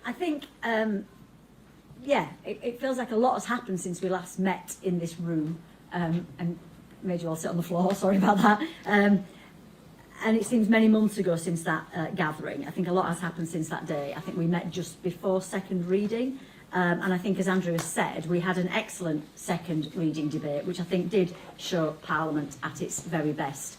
I think, yeah, it feels like a lot has happened since we last met in this room, and made you all sit on the floor, sorry about that. And it seems many months ago since that gathering. I think a lot has happened since that day. I think we met just before second reading. And I think, as Andrew has said, we had an excellent second reading debate, which I think did show Parliament at its very best.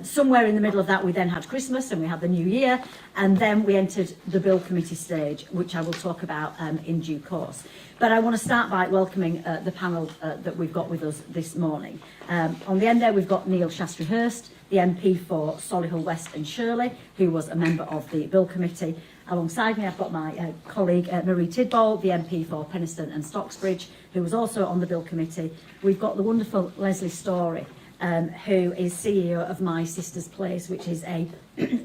Somewhere in the middle of that, we then had Christmas and we had the New Year, and then we entered the Bill Committee stage, which I will talk about in due course. But I want to start by welcoming the panel that we've got with us this morning. On the end there, we've got Neil Shastry-Hurst, the MP for Solihull West and Shirley, who was a member of the Bill Committee. Alongside me, I've got my colleague Marie Tidball, the MP for Penistone and Stocksbridge, who was also on the Bill Committee. We've got the wonderful Leslie Storey, who is CEO of My Sister's Place, which is a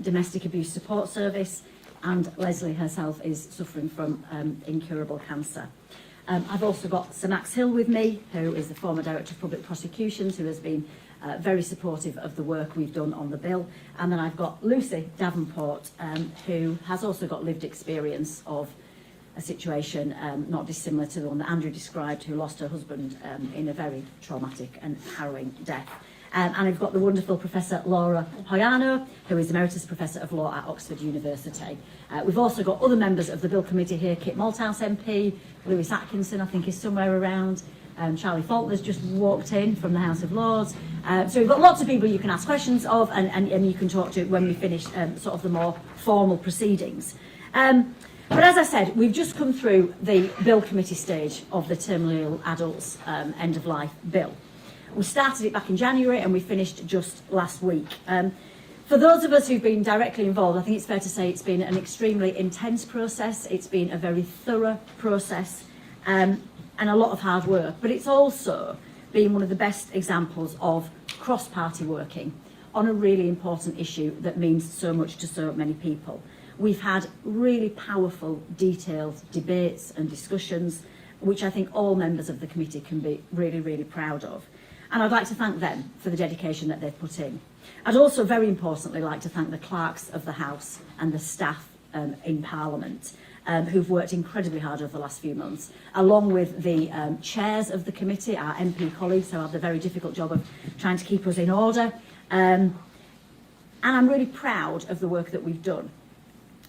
domestic abuse support service, and Leslie herself is suffering from incurable cancer. I've also got Sir Max Hill with me, who is the former Director of Public Prosecutions, who has been very supportive of the work we've done on the bill. And then I've got Lucy Davenport, who has also got lived experience of a situation not dissimilar to the one that Andrew described, who lost her husband in a very traumatic and harrowing death. And I've got the wonderful Professor Laura Hoyano, who is Emeritus Professor of Law at Oxford University. We've also got other members of the Bill Committee here: Kit Malthouse MP, Lewis Atkinson, I think, is somewhere around. Charlie Faulkner's just walked in from the House of Lords. So we've got lots of people you can ask questions of, and you can talk to when we finish sort of the more formal proceedings. But as I said, we've just come through the Bill Committee stage of the Terminally Ill Adults End of Life Bill. We started it back in January and we finished just last week. For those of us who've been directly involved, I think it's fair to say it's been an extremely intense process. It's been a very thorough process and a lot of hard work, but it's also been one of the best examples of cross-party working on a really important issue that means so much to so many people. We've had really powerful, detailed debates and discussions, which I think all members of the committee can be really, really proud of. And I'd like to thank them for the dedication that they've put in. I'd also, very importantly, like to thank the clerks of the House and the staff in Parliament, who've worked incredibly hard over the last few months, along with the chairs of the committee, our MP colleagues, who have the very difficult job of trying to keep us in order. And I'm really proud of the work that we've done.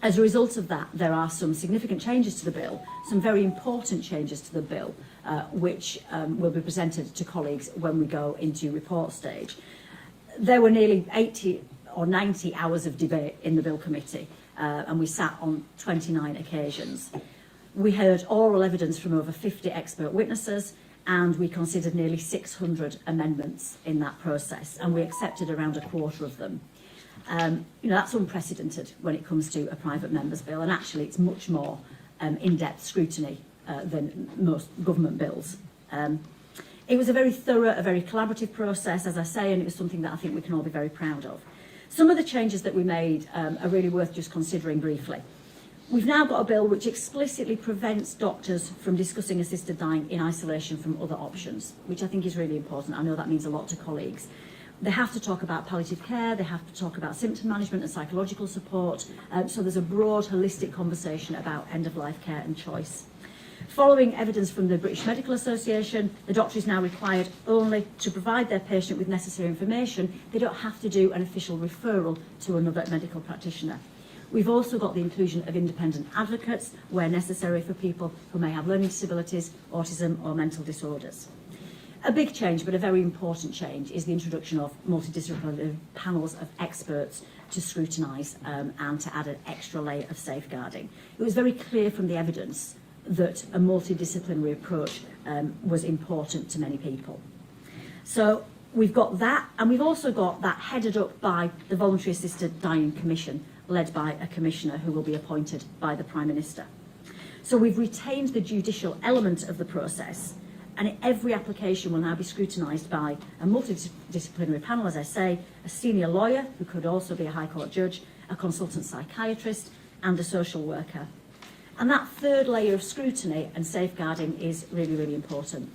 As a result of that, there are some significant changes to the bill, some very important changes to the bill, which will be presented to colleagues when we go into report stage. There were nearly 80 or 90 hours of debate in the Bill Committee, and we sat on 29 occasions. We heard oral evidence from over 50 expert witnesses, and we considered nearly 600 amendments in that process, and we accepted around a quarter of them. That's unprecedented when it comes to a private member's bill, and actually it's much more in-depth scrutiny than most government bills. It was a very thorough, a very collaborative process, as I say, and it was something that I think we can all be very proud of. Some of the changes that we made are really worth just considering briefly. We've now got a bill which explicitly prevents doctors from discussing assisted dying in isolation from other options, which I think is really important. I know that means a lot to colleagues. They have to talk about palliative care, they have to talk about symptom management and psychological support, so there's a broad, holistic conversation about end-of-life care and choice. Following evidence from the British Medical Association, the doctor is now required only to provide their patient with necessary information. They don't have to do an official referral to another medical practitioner. We've also got the inclusion of independent advocates where necessary for people who may have learning disabilities, autism or mental disorders. A big change, but a very important change, is the introduction of multidisciplinary panels of experts to scrutinise and to add an extra layer of safeguarding. It was very clear from the evidence that a multidisciplinary approach was important to many people. So we've got that, and we've also got that headed up by the Voluntary Assisted Dying Commission, led by a commissioner who will be appointed by the Prime Minister. So we've retained the judicial element of the process, and every application will now be scrutinised by a multidisciplinary panel, as I say, a senior lawyer, who could also be a High Court judge, a consultant psychiatrist, and a social worker. And that third layer of scrutiny and safeguarding is really, really important.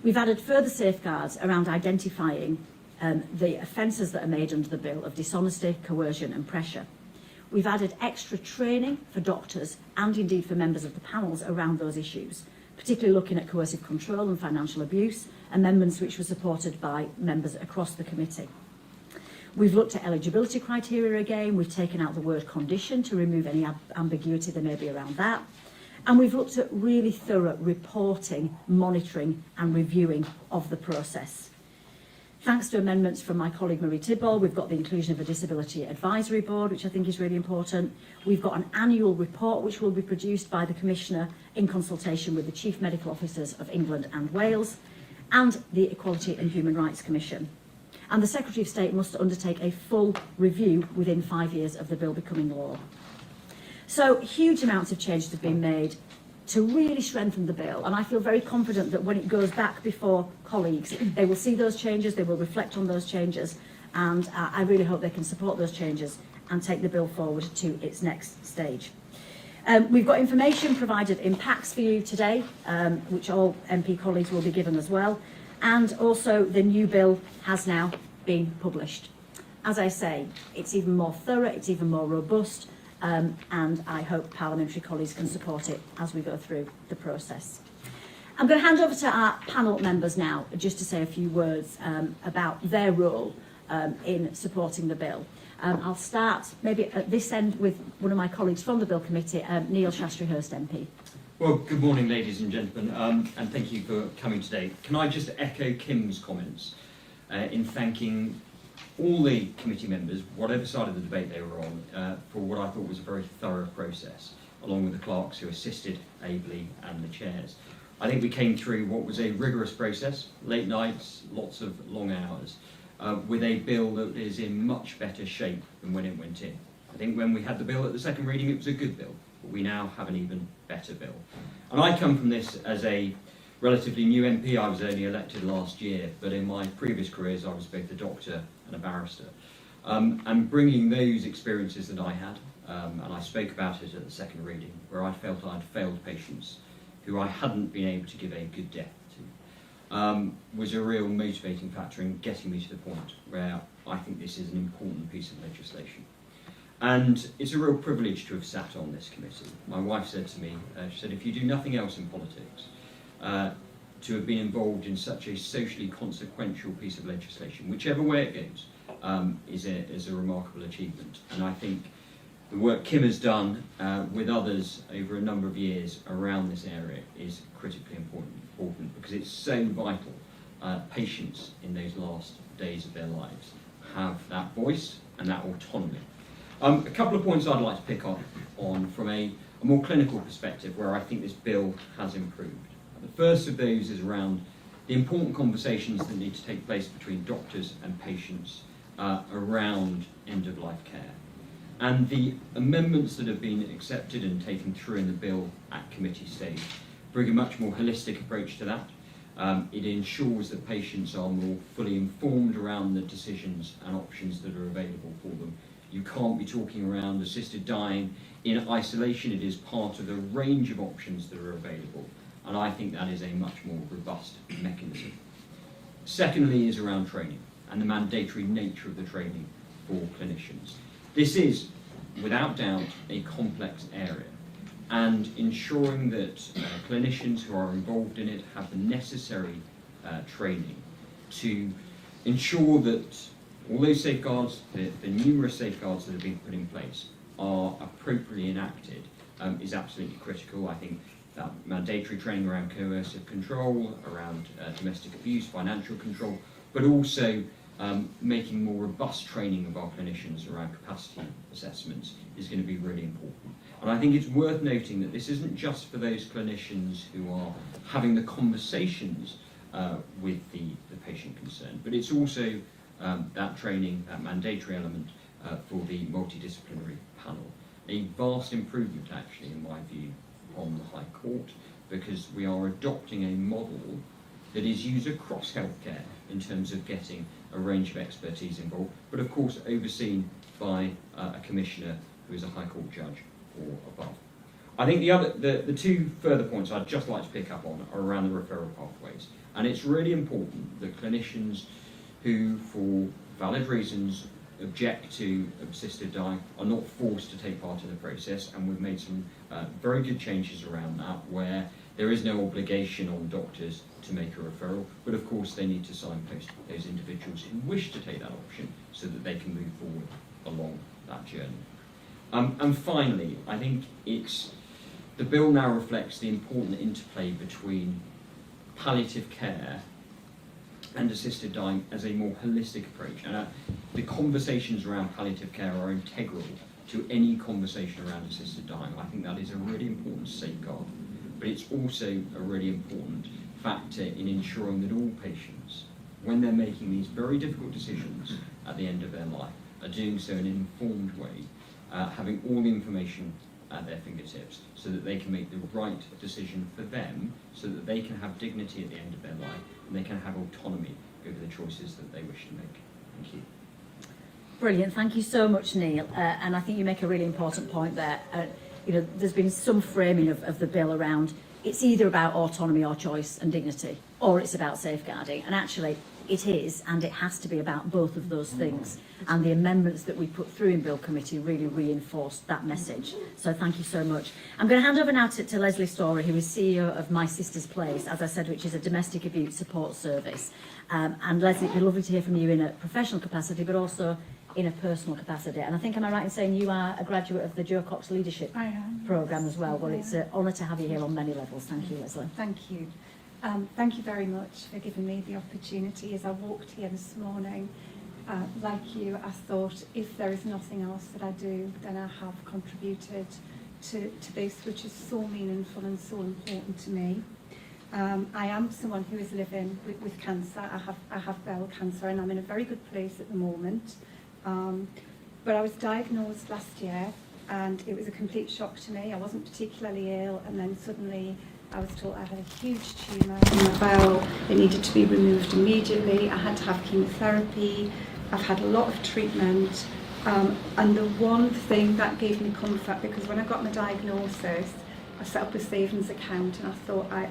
We've added further safeguards around identifying the offences that are made under the bill of dishonesty, coercion and pressure. We've added extra training for doctors and indeed for members of the panels around those issues, particularly looking at coercive control and financial abuse, amendments which were supported by members across the committee. We've looked at eligibility criteria again. We've taken out the word condition to remove any ambiguity there may be around that. And we've looked at really thorough reporting, monitoring and reviewing of the process. Thanks to amendments from my colleague Marie Tidball, we've got the inclusion of a disability advisory board, which I think is really important. We've got an annual report which will be produced by the Commissioner in consultation with the Chief Medical Officers of England and Wales and the Equality and Human Rights Commission. And the Secretary of State must undertake a full review within 5 years of the bill becoming law. So huge amounts of changes have been made to really strengthen the bill, and I feel very confident that when it goes back before colleagues, they will see those changes, they will reflect on those changes, and I really hope they can support those changes and take the bill forward to its next stage. We've got information provided in packs for you today, which all MP colleagues will be given as well, and also the new bill has now been published. As I say, it's even more thorough, it's even more robust, and I hope parliamentary colleagues can support it as we go through the process. I'm going to hand over to our panel members now just to say a few words about their role in supporting the bill. I'll start maybe at this end with one of my colleagues from the Bill Committee, Neil Shastri-Hurst MP. Well, good morning, ladies and gentlemen, and thank you for coming today. Can I just echo Kim's comments in thanking all the committee members, whatever side of the debate they were on, for what I thought was a very thorough process, along with the clerks who assisted ably and the chairs. I think we came through what was a rigorous process, late nights, lots of long hours, with a bill that is in much better shape than when it went in. I think when we had the bill at the second reading, it was a good bill, but we now have an even better bill. And I come from this as a relatively new MP. I was only elected last year, but in my previous careers I was both a doctor and a barrister. And bringing those experiences that I had, and I spoke about it at the second reading, where I felt I'd failed patients who I hadn't been able to give a good death to, was a real motivating factor in getting me to the point where I think this is an important piece of legislation. And it's a real privilege to have sat on this committee. My wife said to me, she said, if you do nothing else in politics, to have been involved in such a socially consequential piece of legislation, whichever way it goes, is a remarkable achievement. And I think the work Kim has done with others over a number of years around this area is critically important because it's so vital. Patients in those last days of their lives have that voice and that autonomy. A couple of points I'd like to pick up on from a more clinical perspective where I think this bill has improved. The first of those is around the important conversations that need to take place between doctors and patients around end-of-life care. And the amendments that have been accepted and taken through in the bill at committee stage bring a much more holistic approach to that. It ensures that patients are more fully informed around the decisions and options that are available for them. You can't be talking around assisted dying in isolation. It is part of the range of options that are available. And I think that is a much more robust mechanism. Secondly is around training and the mandatory nature of the training for clinicians. This is, without doubt, a complex area, and ensuring that clinicians who are involved in it have the necessary training to ensure that all those safeguards, the numerous safeguards that have been put in place, are appropriately enacted is absolutely critical. I think that mandatory training around coercive control, around domestic abuse, financial control, but also making more robust training of our clinicians around capacity assessments is going to be really important. And I think it's worth noting that this isn't just for those clinicians who are having the conversations with the patient concerned, but it's also that training, that mandatory element for the multidisciplinary panel. A vast improvement, actually, in my view, on the High Court, because we are adopting a model that is used across healthcare in terms of getting a range of expertise involved, but of course overseen by a commissioner who is a High Court judge or above. I think the two further points I'd just like to pick up on are around the referral pathways, and it's really important that clinicians who, for valid reasons, object to assisted dying are not forced to take part in the process, and we've made some very good changes around that, where there is no obligation on doctors to make a referral, but of course they need to signpost those individuals who wish to take that option so that they can move forward along that journey. And finally, I think the bill now reflects the important interplay between palliative care and assisted dying as a more holistic approach. And the conversations around palliative care are integral to any conversation around assisted dying. I think that is a really important safeguard, but it's also a really important factor in ensuring that all patients, when they're making these very difficult decisions at the end of their life, are doing so in an informed way, having all the information at their fingertips so that they can make the right decision for them, so that they can have dignity at the end of their life and they can have autonomy over the choices that they wish to make. Thank you. Brilliant, thank you so much, Neil. And I think you make a really important point there. There's been some framing of the bill around it's either about autonomy or choice and dignity, or it's about safeguarding. And actually, it is, and it has to be about both of those things. And the amendments that we put through in Bill Committee really reinforced that message. So thank you so much. I'm going to hand over now to Leslie Story, who is CEO of My Sister's Place, as I said, which is a domestic abuse support service. And Leslie, it'd be lovely to hear from you in a professional capacity, but also in a personal capacity. And I think, am I right in saying you are a graduate of the Joe Cox Leadership Programme as well? Well, it's an honour to have you here on many levels. Thank you, Leslie. Thank you. Thank you very much for giving me the opportunity. As I walked here this morning, like you, I thought if there is nothing else that I do, then I have contributed to this, which is so meaningful and so important to me. I am someone who is living with cancer. I have bowel cancer, and I'm in a very good place at the moment. But I was diagnosed last year, and it was a complete shock to me. I wasn't particularly ill, and then suddenly I was told I had a huge tumour in my bowel. It needed to be removed immediately. I had to have chemotherapy. I've had a lot of treatment. And the one thing that gave me comfort, because when I got my diagnosis, I set up a savings account, and I thought I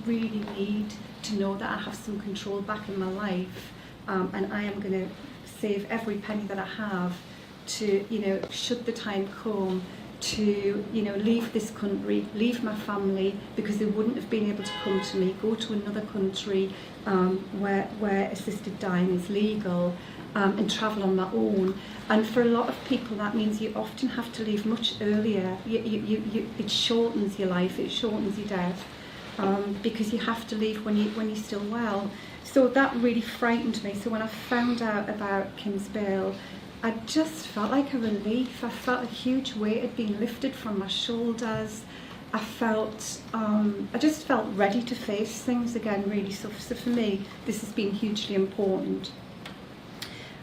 really need to know that I have some control back in my life, and I am going to save every penny that I have to, should the time come, to, leave this country, leave my family, because they wouldn't have been able to come to me, go to another country where assisted dying is legal, and travel on my own. And for a lot of people, that means you often have to leave much earlier. It shortens your life, it shortens your death, because you have to leave when you're still well. So that really frightened me. So when I found out about Kim's bill, I just felt like a relief. I felt a huge weight had been lifted from my shoulders. I just felt ready to face things again, really. So for me, this has been hugely important.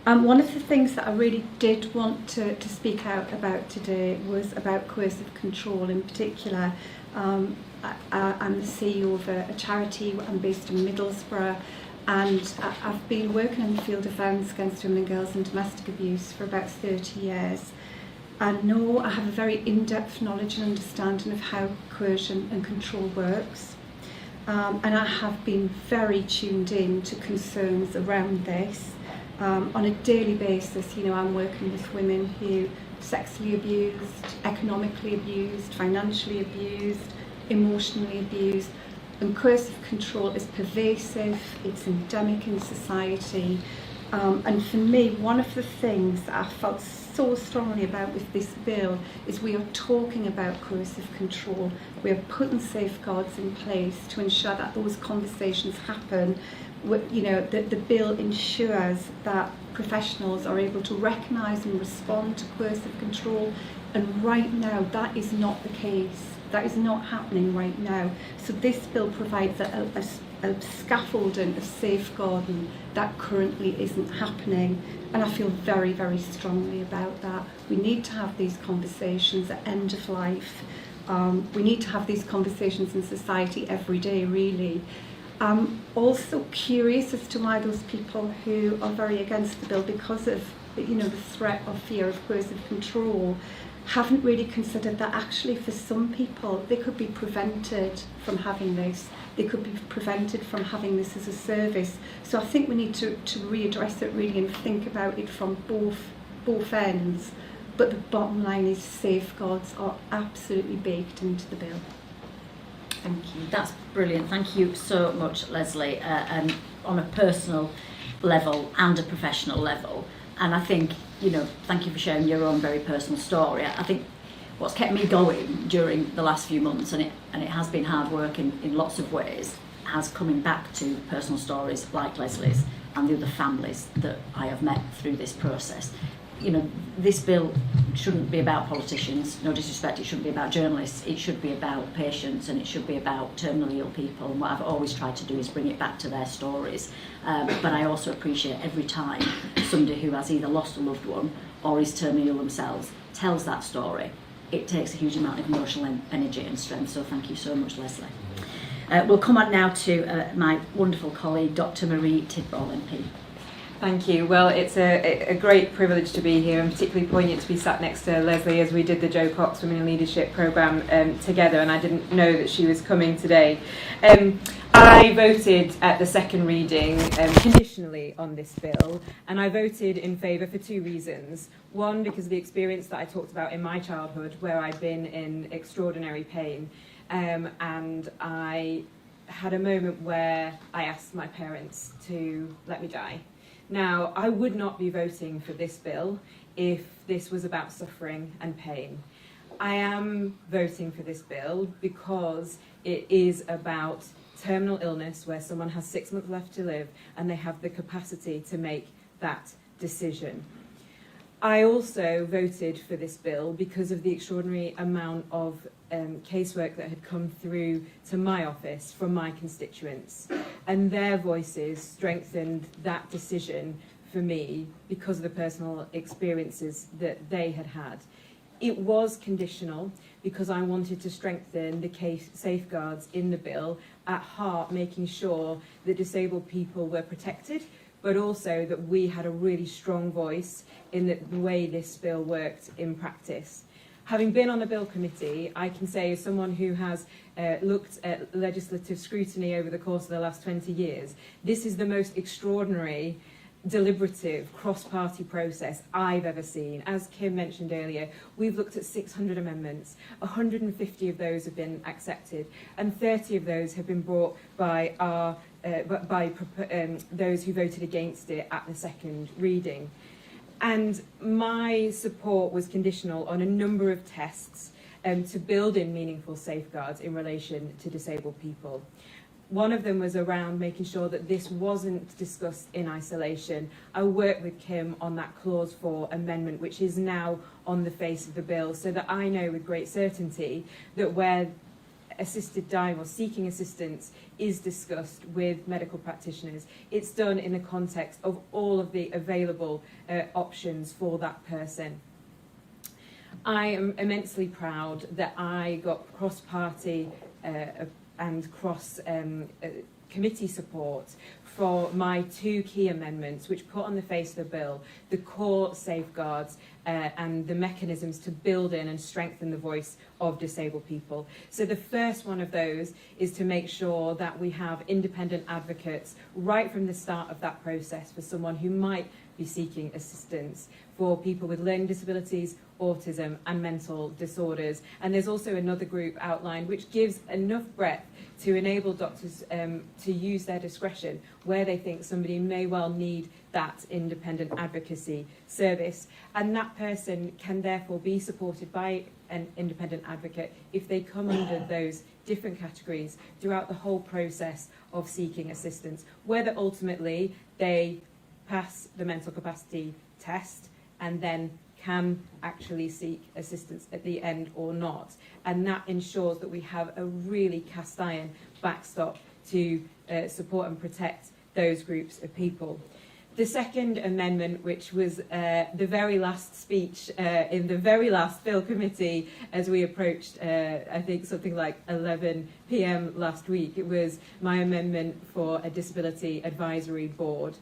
One of the things that I really did want to speak out about today was about coercive control in particular. I'm the CEO of a charity. I'm based in Middlesbrough, and I've been working in the field of violence against women and girls and domestic abuse for about 30 years. I know I have a very in-depth knowledge and understanding of how coercion and control works. And I have been very tuned in to concerns around this. On a daily basis, I'm working with women who are sexually abused, economically abused, financially abused, emotionally abused. And coercive control is pervasive, it's endemic in society. And for me, one of the things that I felt so strongly about with this bill is we are talking about coercive control. We are putting safeguards in place to ensure that those conversations happen. The bill ensures that professionals are able to recognise and respond to coercive control, and right now that is not the case. That is not happening right now. So this bill provides a scaffolding, a safeguarding that currently isn't happening, and I feel very, very strongly about that. We need to have these conversations at end of life. We need to have these conversations in society every day, really. I'm also curious as to why those people who are very against the bill because of the threat or fear of coercive control haven't really considered that actually for some people they could be prevented from having this. They could be prevented from having this as a service. So I think we need to readdress it really and think about it from both ends. But the bottom line is safeguards are absolutely baked into the bill. Thank you. That's brilliant. Thank you so much, Leslie, and on a personal level and a professional level. And I think, you know, thank you for sharing your own very personal story. I think what's kept me going during the last few months, and it has been hard work in lots of ways, has coming back to personal stories like Leslie's and the other families that I have met through this process. You know, this bill shouldn't be about politicians, no disrespect, it shouldn't be about journalists, it should be about patients, and it should be about terminally ill people, and what I've always tried to do is bring it back to their stories. But I also appreciate every time somebody who has either lost a loved one or is terminally ill themselves tells that story. It takes a huge amount of emotional energy and strength, so thank you so much, Leslie. We'll come on now to my wonderful colleague, Dr. Marie Tidball MP. Thank you. Well, it's a great privilege to be here, and particularly poignant to be sat next to Leslie as we did the Jo Cox Women in Leadership programme together, and I didn't know that she was coming today. I voted at the second reading conditionally on this bill, and I voted in favour for two reasons. One, because of the experience that I talked about in my childhood, where I'd been in extraordinary pain, and I had a moment where I asked my parents to let me die. Now, I would not be voting for this bill if this was about suffering and pain. I am voting for this bill because it is about terminal illness where someone has 6 months left to live and they have the capacity to make that decision. I also voted for this bill because of the extraordinary amount of casework that had come through to my office from my constituents, and their voices strengthened that decision for me because of the personal experiences that they had had. It was conditional because I wanted to strengthen the case safeguards in the bill, at heart making sure that disabled people were protected, but also that we had a really strong voice in the way this bill worked in practice. Having been on the Bill Committee, I can say, as someone who has looked at legislative scrutiny over the course of the last 20 years, this is the most extraordinary, deliberative, cross-party process I've ever seen. As Kim mentioned earlier, we've looked at 600 amendments, 150 of those have been accepted, and 30 of those have been brought by those who voted against it at the second reading. And my support was conditional on a number of tests to build in meaningful safeguards in relation to disabled people. One of them was around making sure that this wasn't discussed in isolation. I worked with Kim on that Clause 4 amendment, which is now on the face of the bill, so that I know with great certainty that where assisted dying or seeking assistance is discussed with medical practitioners, it's done in the context of all of the available options for that person. I am immensely proud that I got cross-party and cross-committee support for my two key amendments, which put on the face of the bill the core safeguards and the mechanisms to build in and strengthen the voice of disabled people. So the first one of those is to make sure that we have independent advocates right from the start of that process for someone who might be seeking assistance, for people with learning disabilities, autism and mental disorders. And there's also another group outlined which gives enough breadth to enable doctors to use their discretion where they think somebody may well need that independent advocacy service. And that person can therefore be supported by an independent advocate if they come under those different categories throughout the whole process of seeking assistance, whether ultimately they pass the mental capacity test and then can actually seek assistance at the end or not. And that ensures that we have a really cast iron backstop to support and protect those groups of people. The second amendment, which was the very last speech in the very last Bill Committee as we approached, I think, something like 11 p.m. last week, it was my amendment for a disability advisory board.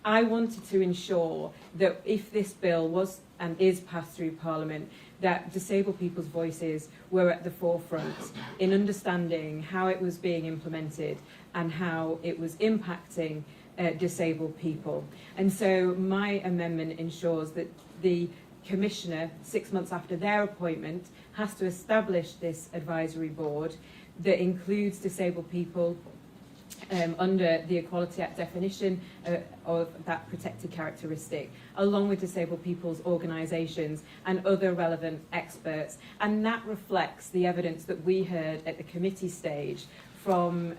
I wanted to ensure that if this bill was and is passed through Parliament, that disabled people's voices were at the forefront in understanding how it was being implemented and how it was impacting disabled people. And so my amendment ensures that the Commissioner, 6 months after their appointment, has to establish this advisory board that includes disabled people under the Equality Act definition of that protected characteristic, along with disabled people's organisations and other relevant experts. And that reflects the evidence that we heard at the committee stage from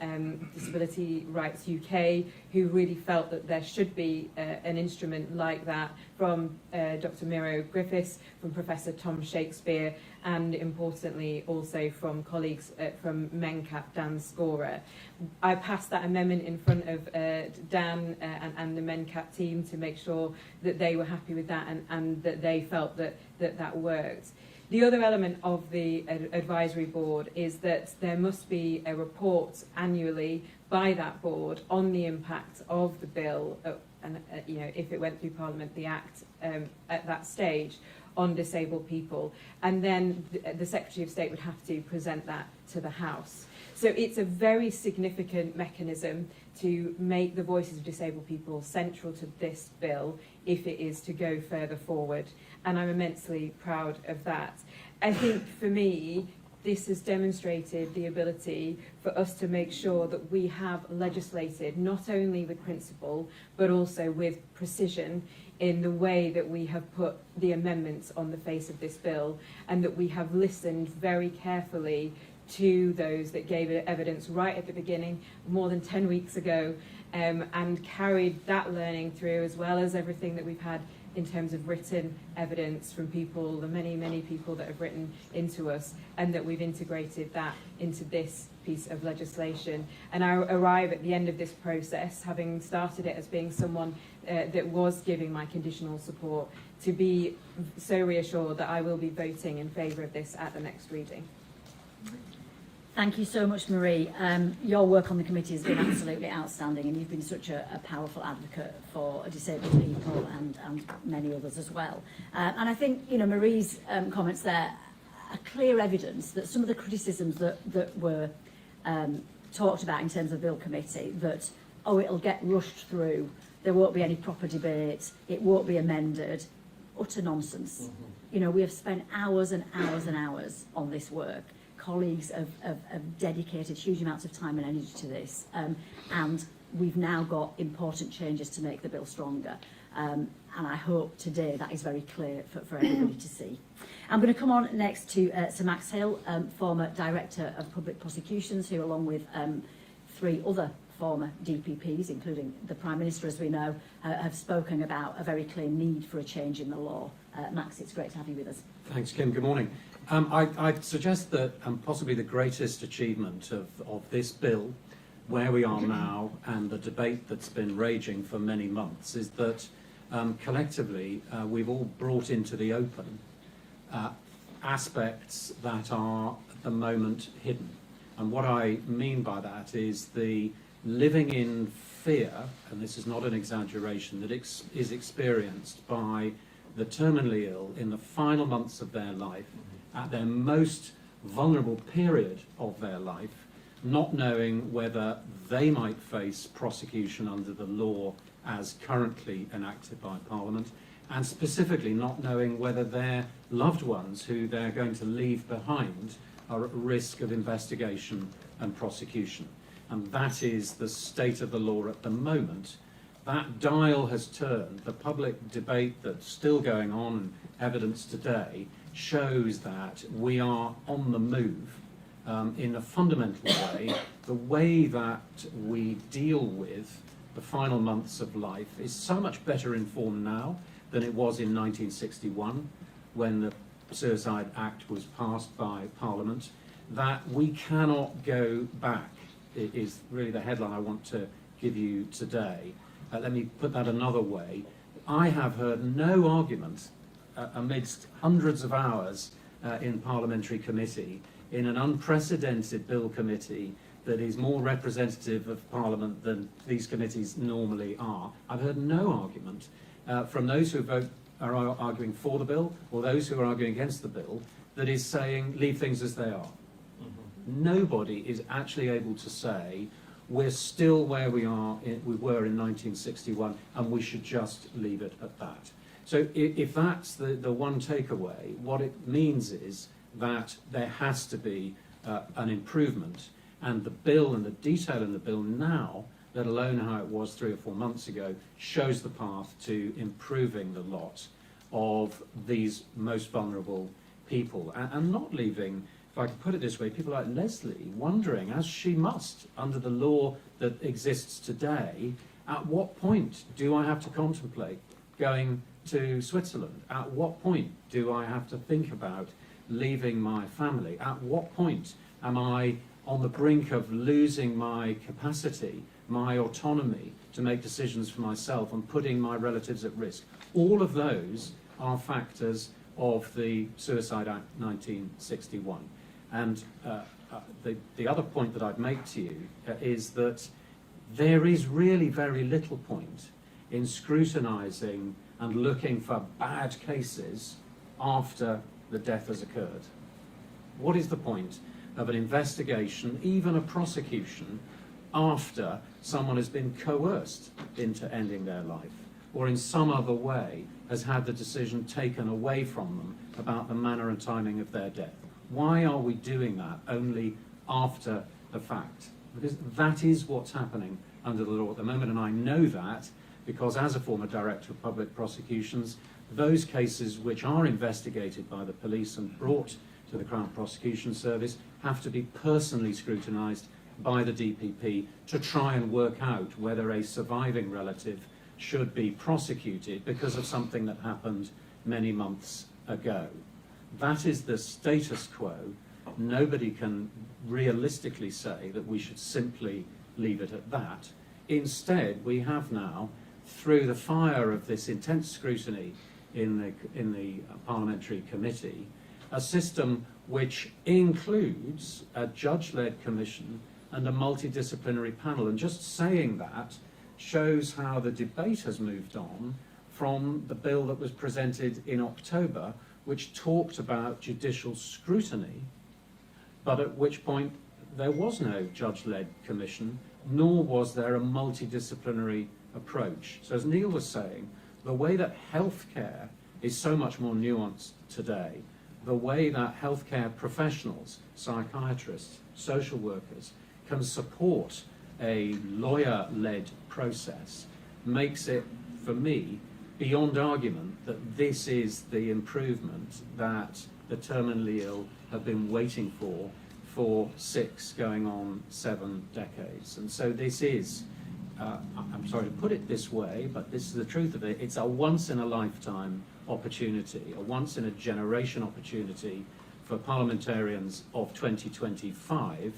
Disability Rights UK, who really felt that there should be an instrument like that, from Dr. Miro Griffiths, from Professor Tom Shakespeare, and importantly also from colleagues from MENCAP, Dan Scorer. I passed that amendment in front of Dan and the MENCAP team to make sure that they were happy with that and that they felt that worked. The other element of the advisory board is that there must be a report annually by that board on the impact of the bill, and if it went through Parliament, the Act at that stage on disabled people, and then the Secretary of State would have to present that to the House. So it's a very significant mechanism to make the voices of disabled people central to this bill if it is to go further forward. And I'm immensely proud of that. I think for me, this has demonstrated the ability for us to make sure that we have legislated not only with principle, but also with precision in the way that we have put the amendments on the face of this bill, and that we have listened very carefully to those that gave evidence right at the beginning, more than 10 weeks ago, and carried that learning through, as well as everything that we've had in terms of written evidence from people, the many, many people that have written into us, and that we've integrated that into this piece of legislation. And I arrive at the end of this process, having started it as being someone that was giving my conditional support, to be so reassured that I will be voting in favour of this at the next reading. Thank you so much, Marie. Your work on the committee has been absolutely outstanding, and you've been such a powerful advocate for disabled people and many others as well. And I think, Marie's comments there are clear evidence that some of the criticisms that were talked about in terms of the bill committee, that, it'll get rushed through, there won't be any proper debate, it won't be amended, utter nonsense. Mm-hmm. We have spent hours and hours and hours on this work. Colleagues have dedicated huge amounts of time and energy to this, and we've now got important changes to make the bill stronger. And I hope today that is very clear for everybody to see. I'm going to come on next to Sir Max Hill, former Director of Public Prosecutions, who, along with 3 other former DPPs, including the Prime Minister, as we know, have spoken about a very clear need for a change in the law. Max, it's great to have you with us. Thanks, Kim. Good morning. I'd suggest that possibly the greatest achievement of this bill, where we are now, and the debate that's been raging for many months, is that collectively we've all brought into the open aspects that are at the moment hidden. And what I mean by that is the living in fear, and this is not an exaggeration, that is experienced by the terminally ill in the final months of their life, at their most vulnerable period of their life, not knowing whether they might face prosecution under the law as currently enacted by Parliament, and specifically not knowing whether their loved ones who they're going to leave behind are at risk of investigation and prosecution. And that is the state of the law at the moment. That dial has turned. The public debate that's still going on, and evidence today, shows that we are on the move in a fundamental way. The way that we deal with the final months of life is so much better informed now than it was in 1961, when the Suicide Act was passed by Parliament, that we cannot go back, is really the headline I want to give you today. Let me put that another way. I have heard no argument amidst hundreds of hours in parliamentary committee, in an unprecedented bill committee that is more representative of Parliament than these committees normally are. I've heard no argument from those who vote are arguing for the bill or those who are arguing against the bill that is saying leave things as they are. Nobody is actually able to say we're still where we were in 1961 and we should just leave it at that. So if that's the one takeaway, what it means is that there has to be an improvement, and the bill and the detail in the bill now, let alone how it was 3 or 4 months ago, shows the path to improving the lot of these most vulnerable people and not leaving, if I could put it this way, people like Leslie wondering, as she must under the law that exists today, at what point do I have to contemplate going to Switzerland? At what point do I have to think about leaving my family? At what point am I on the brink of losing my capacity, my autonomy to make decisions for myself and putting my relatives at risk? All of those are factors of the Suicide Act 1961. And the other point that I'd make to you is that there is really very little point in scrutinising and looking for bad cases after the death has occurred. What is the point of an investigation, even a prosecution, after someone has been coerced into ending their life or in some other way has had the decision taken away from them about the manner and timing of their death? Why are we doing that only after the fact? Because that is what's happening under the law at the moment, and I know that because as a former director of public prosecutions, those cases which are investigated by the police and brought to the Crown Prosecution Service have to be personally scrutinised by the DPP to try and work out whether a surviving relative should be prosecuted because of something that happened many months ago. That is the status quo. Nobody can realistically say that we should simply leave it at that. Instead, we have now, through the fire of this intense scrutiny in the parliamentary committee, a system which includes a judge-led commission and a multidisciplinary panel. And just saying that shows how the debate has moved on from the bill that was presented in October, which talked about judicial scrutiny, but at which point there was no judge-led commission, nor was there a multidisciplinary approach. So as Neil was saying, the way that healthcare is so much more nuanced today, the way that healthcare professionals, psychiatrists, social workers, can support a lawyer-led process makes it, for me, beyond argument that this is the improvement that the terminally ill have been waiting for 6 going on 7 decades. And so this is, I'm sorry to put it this way, but this is the truth of it, it's a once-in-a-lifetime opportunity, a once-in-a-generation opportunity for parliamentarians of 2025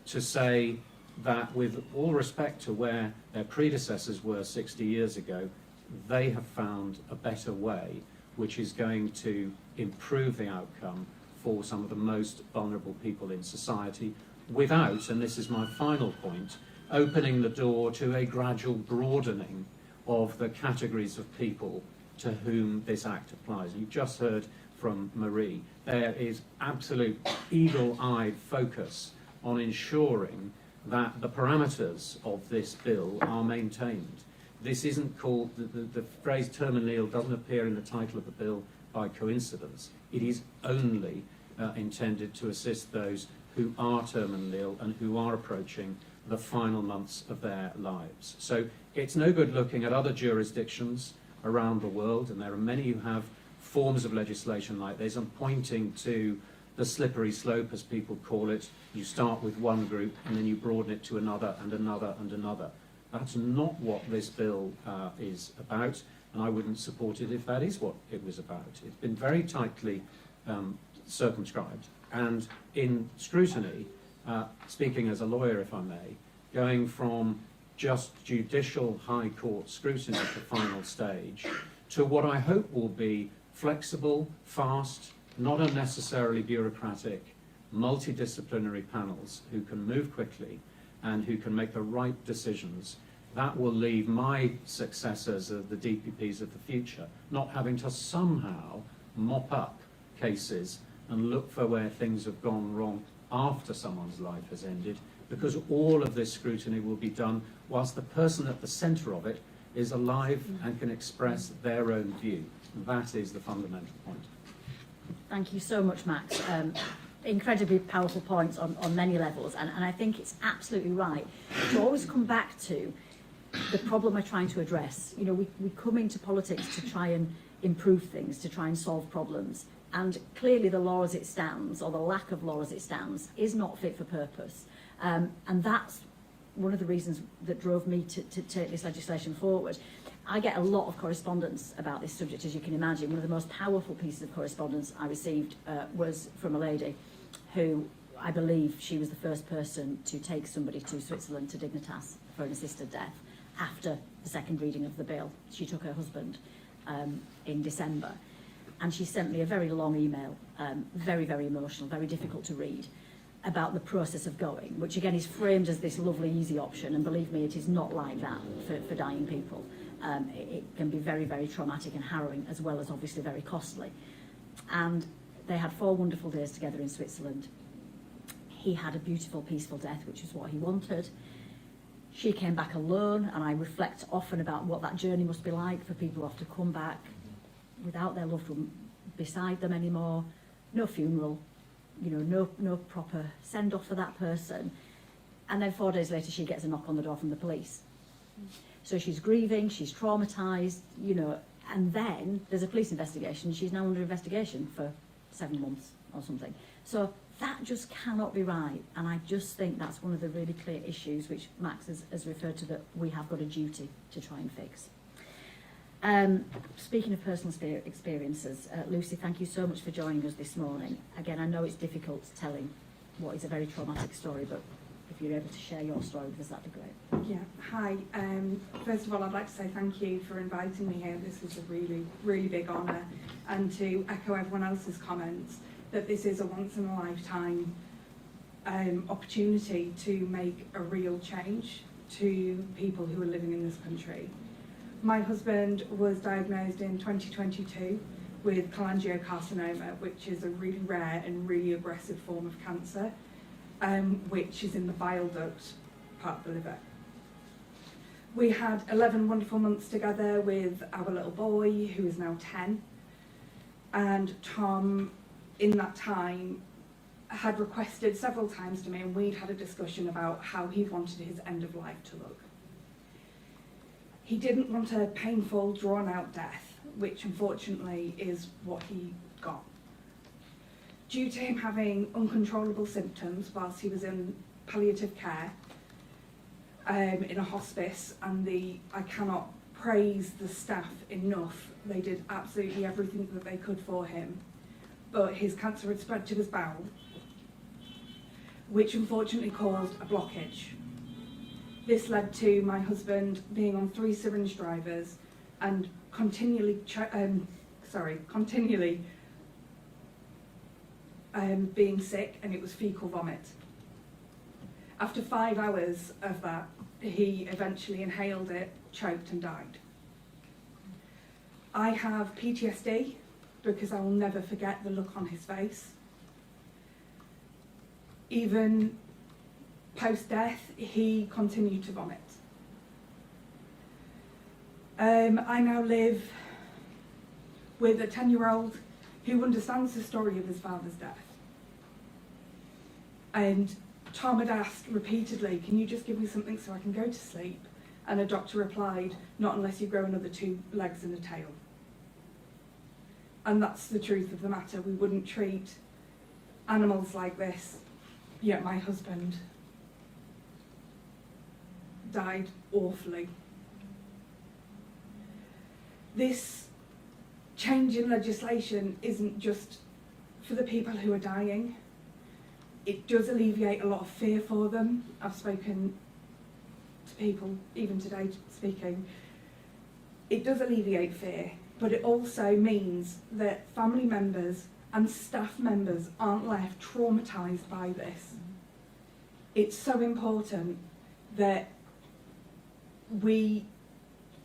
to say that, with all respect to where their predecessors were 60 years ago, they have found a better way which is going to improve the outcome for some of the most vulnerable people in society without, and this is my final point, opening the door to a gradual broadening of the categories of people to whom this act applies. You've just heard from Marie. There is absolute eagle-eyed focus on ensuring that the parameters of this bill are maintained. This isn't called, the phrase terminally ill doesn't appear in the title of the bill by coincidence. It is only intended to assist those who are terminally ill and who are approaching the final months of their lives. So it's no good looking at other jurisdictions around the world, and there are many who have forms of legislation like this, and pointing to the slippery slope, as people call it. You start with one group and then you broaden it to another and another and another. That's not what this bill is about, and I wouldn't support it if that is what it was about. It's been very tightly circumscribed, and in scrutiny, speaking as a lawyer if I may, going from just judicial high court scrutiny at the final stage to what I hope will be flexible, fast, not unnecessarily bureaucratic, multidisciplinary panels who can move quickly and who can make the right decisions that will leave my successors, the DPPs of the future, not having to somehow mop up cases and look for where things have gone wrong after someone's life has ended, because all of this scrutiny will be done whilst the person at the centre of it is alive and can express their own view. That is the fundamental point. Thank you so much, Max. Incredibly powerful points on many levels, and I think it's absolutely right to always come back to the problem we're trying to address. You know, we come into politics to try and improve things, to try and solve problems, and clearly the law as it stands, or the lack of law as it stands, is not fit for purpose. And that's one of the reasons that drove me to take this legislation forward. I get a lot of correspondence about this subject, as you can imagine. One of the most powerful pieces of correspondence I received was from a lady who, I believe, she was the first person to take somebody to Switzerland, to Dignitas, for an assisted death after the second reading of the bill. She took her husband in December, and she sent me a very long email, very, very emotional, very difficult to read, about the process of going, which again is framed as this lovely, easy option, and believe me, it is not like that for dying people. It can be very, very traumatic and harrowing, as well as obviously very costly. And they had 4 wonderful days together in Switzerland. He had a beautiful, peaceful death, which is what he wanted. She came back alone, and I reflect often about what that journey must be like for people who have to come back without their loved one beside them anymore, no funeral, you know, no proper send-off for that person. And then 4 days later, she gets a knock on the door from the police. So she's grieving, she's traumatised, you know, and then there's a police investigation. She's now under investigation for 7 months or something. So that just cannot be right. And I just think that's one of the really clear issues which Max has referred to, that we have got a duty to try and fix. Speaking of personal experiences, Lucy, thank you so much for joining us this morning. Again, I know it's difficult telling what is a very traumatic story, but if you're able to share your story with us, that'd be great. Yeah, hi. First of all, I'd like to say thank you for inviting me here. This is a really, really big honour. And to echo everyone else's comments, that this is a once-in-a-lifetime opportunity to make a real change to people who are living in this country. My husband was diagnosed in 2022 with cholangiocarcinoma, which is a really rare and really aggressive form of cancer, which is in the bile duct part of the liver. We had 11 wonderful months together with our little boy, who is now 10. And Tom, in that time, had requested several times to me, and we'd had a discussion about how he wanted his end of life to look. He didn't want a painful, drawn-out death, which unfortunately is what he got. Due to him having uncontrollable symptoms whilst he was in palliative care, in a hospice, and I cannot praise the staff enough. They did absolutely everything that they could for him, but his cancer had spread to his bowel, which unfortunately caused a blockage. This led to my husband being on 3 syringe drivers and continually being sick, and it was fecal vomit. After 5 hours of that, he eventually inhaled it, choked and died. I have PTSD because I will never forget the look on his face. Even post-death, he continued to vomit. I now live with a 10-year-old who understands the story of his father's death. And Tom had asked repeatedly, can you just give me something so I can go to sleep? And a doctor replied, not unless you grow another 2 legs and a tail. And that's the truth of the matter. We wouldn't treat animals like this, yet my husband died awfully. This change in legislation isn't just for the people who are dying. It does alleviate a lot of fear for them. I've spoken to people, even today speaking. It does alleviate fear, but it also means that family members and staff members aren't left traumatised by this. It's so important that we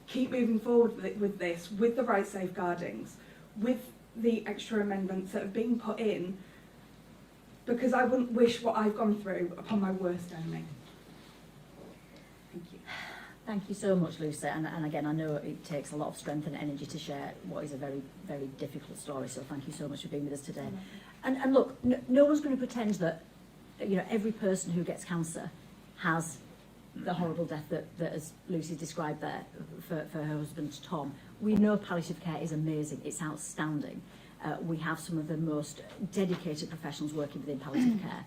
keep moving forward with this, with the right safeguardings, with the extra amendments that have been put in, because I wouldn't wish what I've gone through upon my worst enemy. Thank you. Thank you so much, Lucy. And again, I know it takes a lot of strength and energy to share what is a very, very difficult story. So thank you so much for being with us today. And look, no one's going to pretend that, you know, every person who gets cancer has the horrible death that as Lucy described there for her husband Tom. We know palliative care is amazing. It's outstanding. We have some of the most dedicated professionals working within palliative care.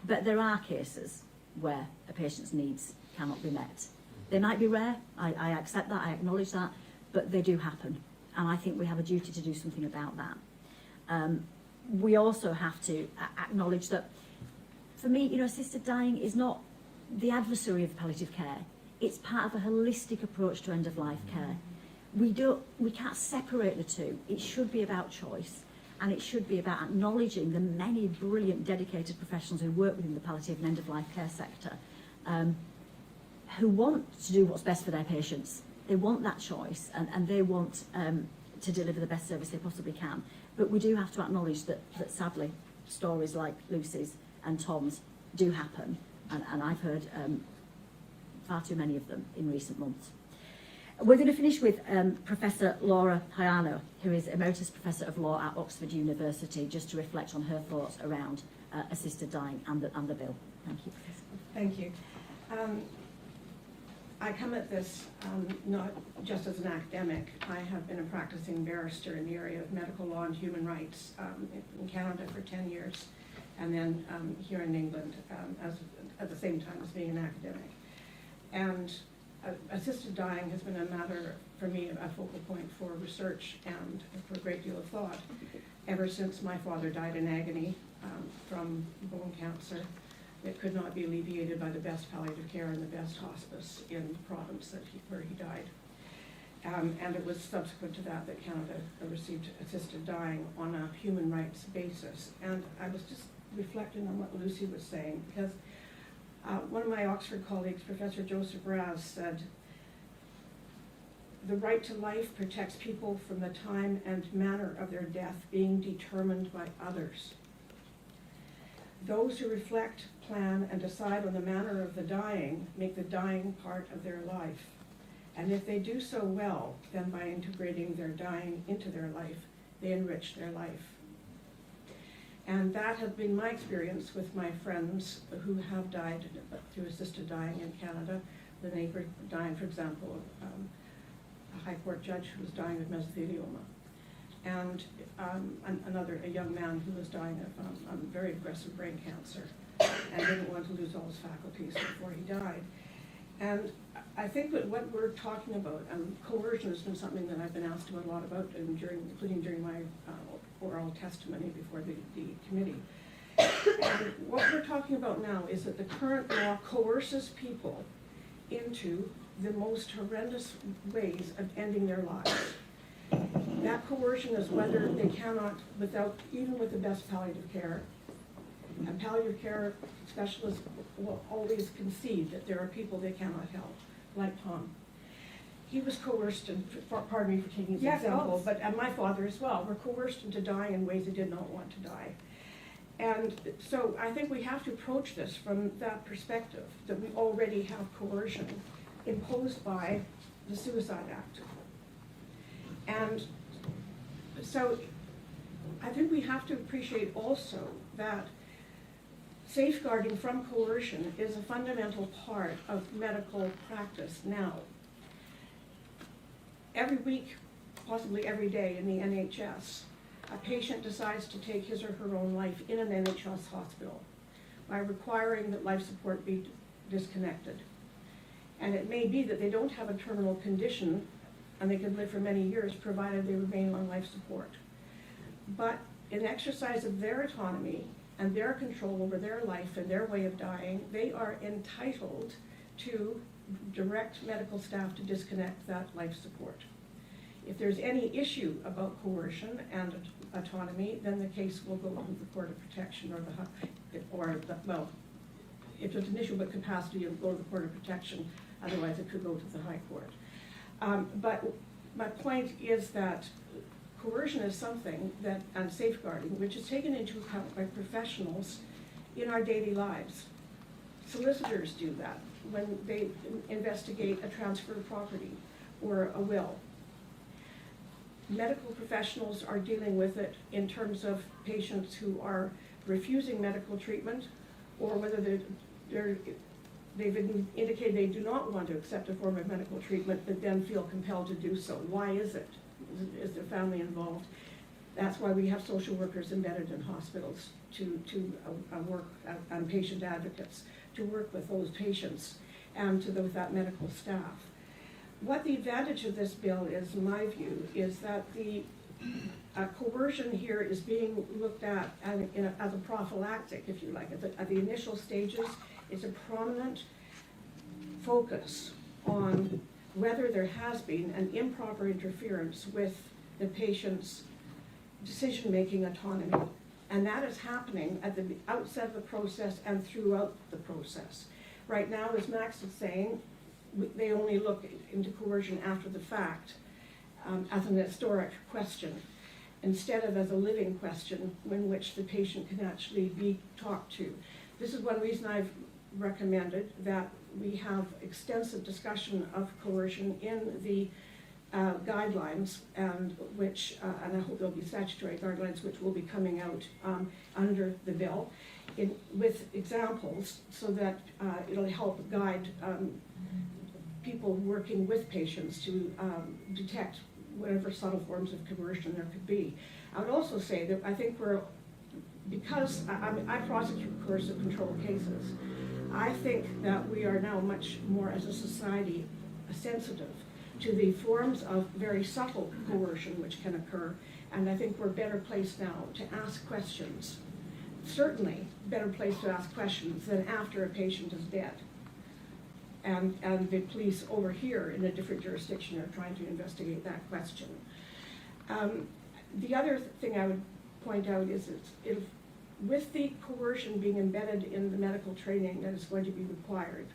But there are cases where a patient's needs cannot be met. They might be rare, I accept that, I acknowledge that, but they do happen. And I think we have a duty to do something about that. We also have to acknowledge that, for me, you know, assisted dying is not the adversary of palliative care. It's part of a holistic approach to end-of-life care. We can't separate the two. It should be about choice, and it should be about acknowledging the many brilliant, dedicated professionals who work within the palliative and end-of-life care sector, who want to do what's best for their patients. They want that choice, and they want to deliver the best service they possibly can. But we do have to acknowledge that sadly, stories like Lucy's and Tom's do happen, and I've heard far too many of them in recent months. We're going to finish with Professor Laura Hayano, who is Emeritus Professor of Law at Oxford University, just to reflect on her thoughts around assisted dying and the bill. Thank you, Professor. Thank you. I come at this not just as an academic. I have been a practicing barrister in the area of medical law and human rights in Canada for 10 years, and then here in England at the same time as being an academic. And assisted dying has been a matter for me, a focal point for research and for a great deal of thought ever since my father died in agony from bone cancer. It could not be alleviated by the best palliative care and the best hospice in the province where he died. And it was subsequent to that Canada received assisted dying on a human rights basis. And I was just reflecting on what Lucy was saying, because one of my Oxford colleagues, Professor Joseph Raz, said, "The right to life protects people from the time and manner of their death being determined by others. Those who reflect, plan, and decide on the manner of the dying make the dying part of their life. And if they do so well, then by integrating their dying into their life, they enrich their life." And that has been my experience with my friends who have died through assisted dying in Canada. The neighbor dying, for example, a high court judge who was dying of mesothelioma. And a young man who was dying of very aggressive brain cancer and didn't want to lose all his faculties before he died. And I think that what we're talking about, coercion has been something that I've been asked a lot about, including during my oral testimony before the committee. And what we're talking about now is that the current law coerces people into the most horrendous ways of ending their lives. That coercion is whether they cannot, even with the best palliative care, and palliative care specialists will always concede that there are people they cannot help, like Tom. He was coerced, and pardon me for taking his example, but and my father as well, were coerced into dying in ways they did not want to die. And so I think we have to approach this from that perspective, that we already have coercion imposed by the Suicide Act. And so I think we have to appreciate also that safeguarding from coercion is a fundamental part of medical practice now. Every week, possibly every day in the NHS, a patient decides to take his or her own life in an NHS hospital by requiring that life support be disconnected. And it may be that they don't have a terminal condition and they can live for many years provided they remain on life support. But in exercise of their autonomy and their control over their life and their way of dying, they are entitled to direct medical staff to disconnect that life support. If there's any issue about coercion and autonomy, then the case will go to the Court of Protection if it's an issue with capacity, it'll go to the Court of Protection, otherwise it could go to the High Court. But my point is that coercion is something that, and safeguarding, which is taken into account by professionals in our daily lives. Solicitors do that when they investigate a transfer of property or a will. Medical professionals are dealing with it in terms of patients who are refusing medical treatment, or whether they've indicated they do not want to accept a form of medical treatment, but then feel compelled to do so. Why is it? Is their family involved? That's why we have social workers embedded in hospitals to work on patient advocates, to work with those patients and with that medical staff. What the advantage of this bill is, in my view, is that the coercion here is being looked at as a prophylactic, if you like. At the initial stages, it's a prominent focus on whether there has been an improper interference with the patient's decision-making autonomy. And that is happening at the outset of the process and throughout the process. Right now, as Max is saying, they only look into coercion after the fact, as an historic question, instead of as a living question in which the patient can actually be talked to. This is one reason I've recommended that we have extensive discussion of coercion in the guidelines, and I hope there'll be statutory guidelines which will be coming out under the bill with examples, so that it'll help guide people working with patients to detect whatever subtle forms of coercion there could be. I would also say that I think because I prosecute coercive control cases, I think that we are now much more as a society sensitive to the forms of very subtle coercion which can occur, and I think we're better placed now to ask questions. Certainly better placed to ask questions than after a patient is dead. And the police over here in a different jurisdiction are trying to investigate that question. The other thing I would point out is that with the coercion being embedded in the medical training that is going to be required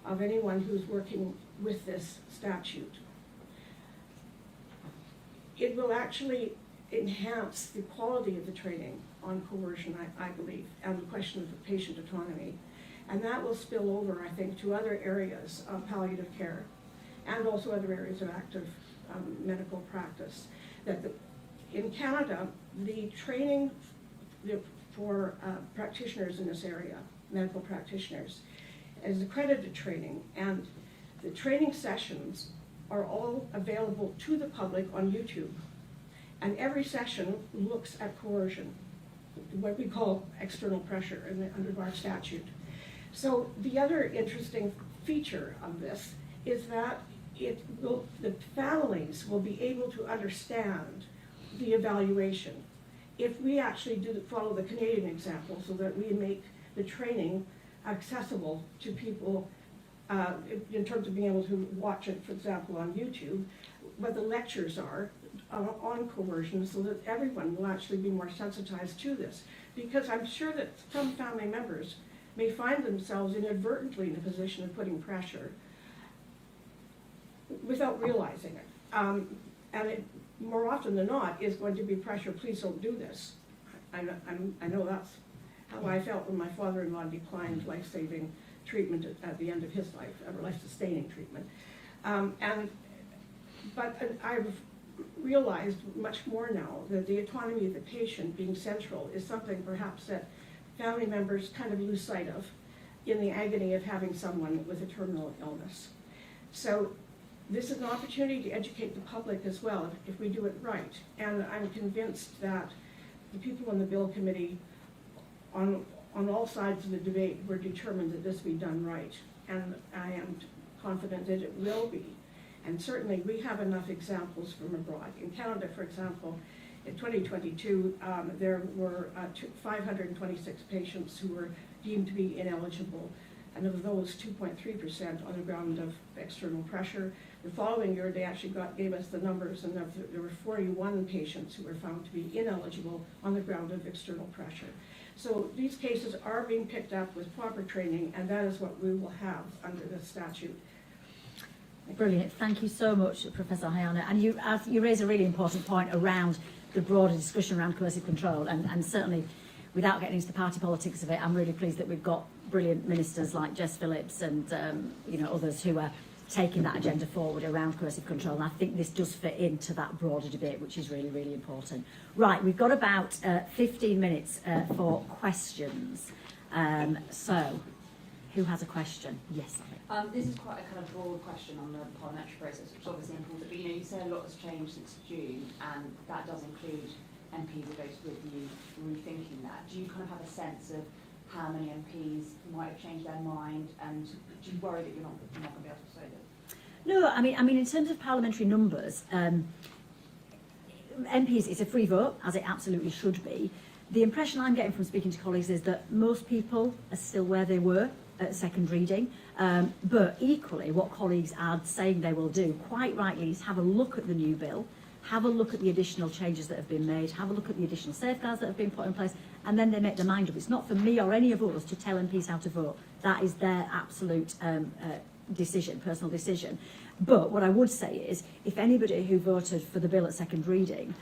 of anyone who's working with this statute, it will actually enhance the quality of the training on coercion, I believe, and the question of patient autonomy. And that will spill over, I think, to other areas of palliative care and also other areas of active medical practice. In Canada, the training for practitioners in this area, medical practitioners, is accredited training, and the training sessions are all available to the public on YouTube. And every session looks at coercion, what we call external pressure under our statute. So the other interesting feature of this is that the families will be able to understand the evaluation. If we actually follow the Canadian example, so that we make the training accessible to people in terms of being able to watch it, for example, on YouTube, what the lectures are on coercion, so that everyone will actually be more sensitized to this. Because I'm sure that some family members may find themselves inadvertently in a position of putting pressure without realizing it. And it, more often than not, is going to be pressure, please don't do this. I know that's how I felt when my father-in-law declined life-saving treatment at the end of his life, or life-sustaining treatment. But I've realized much more now that the autonomy of the patient being central is something perhaps that family members kind of lose sight of in the agony of having someone with a terminal illness. So this is an opportunity to educate the public as well if we do it right. And I'm convinced that the people in the Bill Committee on all sides of the debate were determined that this be done right. And I am confident that it will be. And certainly we have enough examples from abroad. In Canada, for example, in 2022, there were 526 patients who were deemed to be ineligible, and of those, 2.3% on the ground of external pressure. The following year, they actually gave us the numbers, and there were 41 patients who were found to be ineligible on the ground of external pressure. So these cases are being picked up with proper training, and that is what we will have under the statute. Brilliant. Thank you so much, Professor Hayana. And you raise a really important point around the broader discussion around coercive control, and certainly, without getting into the party politics of it, I'm really pleased that we've got brilliant ministers like Jess Phillips and others who are taking that agenda forward around coercive control. And I think this does fit into that broader debate, which is really, really important. Right, we've got about 15 minutes for questions. So, who has a question? Yes. This is quite a kind of broad question on the parliamentary process, which is obviously important. But you say a lot has changed since June, and that does include MPs who voted with you rethinking that. Do you kind of have a sense of how many MPs might have changed their mind, and do you worry that you're not going to be able to persuade them? No, I mean, in terms of parliamentary numbers, MPs, it's a free vote, as it absolutely should be. The impression I'm getting from speaking to colleagues is that most people are still where they were at second reading, but equally what colleagues are saying they will do, quite rightly, is have a look at the new bill, have a look at the additional changes that have been made, have a look at the additional safeguards that have been put in place, and then they make their mind up. It's not for me or any of us to tell MPs how to vote. That is their absolute decision, personal decision. But what I would say is, if anybody who voted for the bill at second reading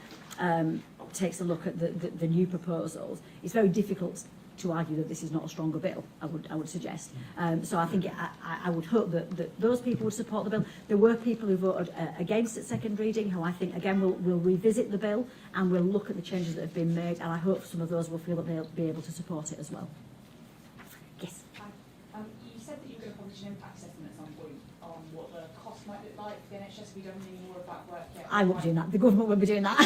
takes a look at the new proposals, it's very difficult to argue that this is not a stronger bill, I would suggest. So I think I would hope that those people would support the bill. There were people who voted against at second reading, who I think, again, will revisit the bill and will look at the changes that have been made, and I hope some of those will feel that they'll be able to support it as well. Yes? You said that you were going to publish an impact assessment at some point on what the cost might look like for the NHS. Have you done any more of that work yet? I won't be doing that. The government will be doing that.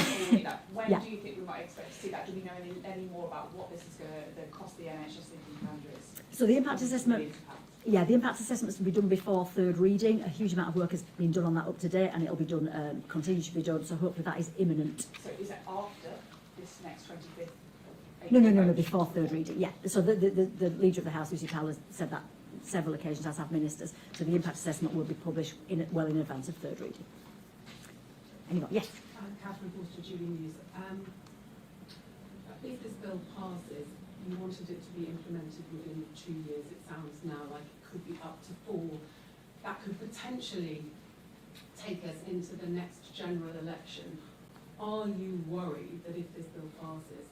When Yeah. do you think we might expect to see that? Do we know any more about what this is going to cost the NHS in boundaries? So the impact assessment, yeah, the impact assessments will be done before third reading. A huge amount of work has been done on that up to date, and it'll be done, continue to be done. So hopefully that is imminent. So is it after this next 25th? No, before third reading. Yeah. So the leader of the House, Lucy Powell, has said that several occasions, as have ministers. So the impact assessment will be published well in advance of third reading. Anyone? Yes. Catherine Forster, Julie News. If this bill passes, you wanted it to be implemented within 2 years. It sounds now like it could be up to 4. That could potentially take us into the next general election. Are you worried that if this bill passes,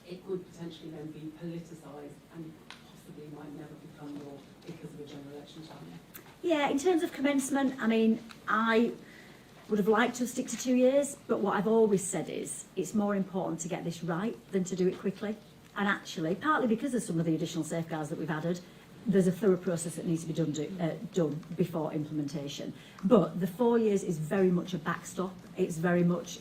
it could potentially then be politicised and possibly might never become law because of a general election time? Yeah, in terms of commencement, I mean, I would have liked to stick to 2 years, but what I've always said is it's more important to get this right than to do it quickly. And actually, partly because of some of the additional safeguards that we've added, there's a thorough process that needs to be done before implementation. But the 4 years is very much a backstop. It's very much,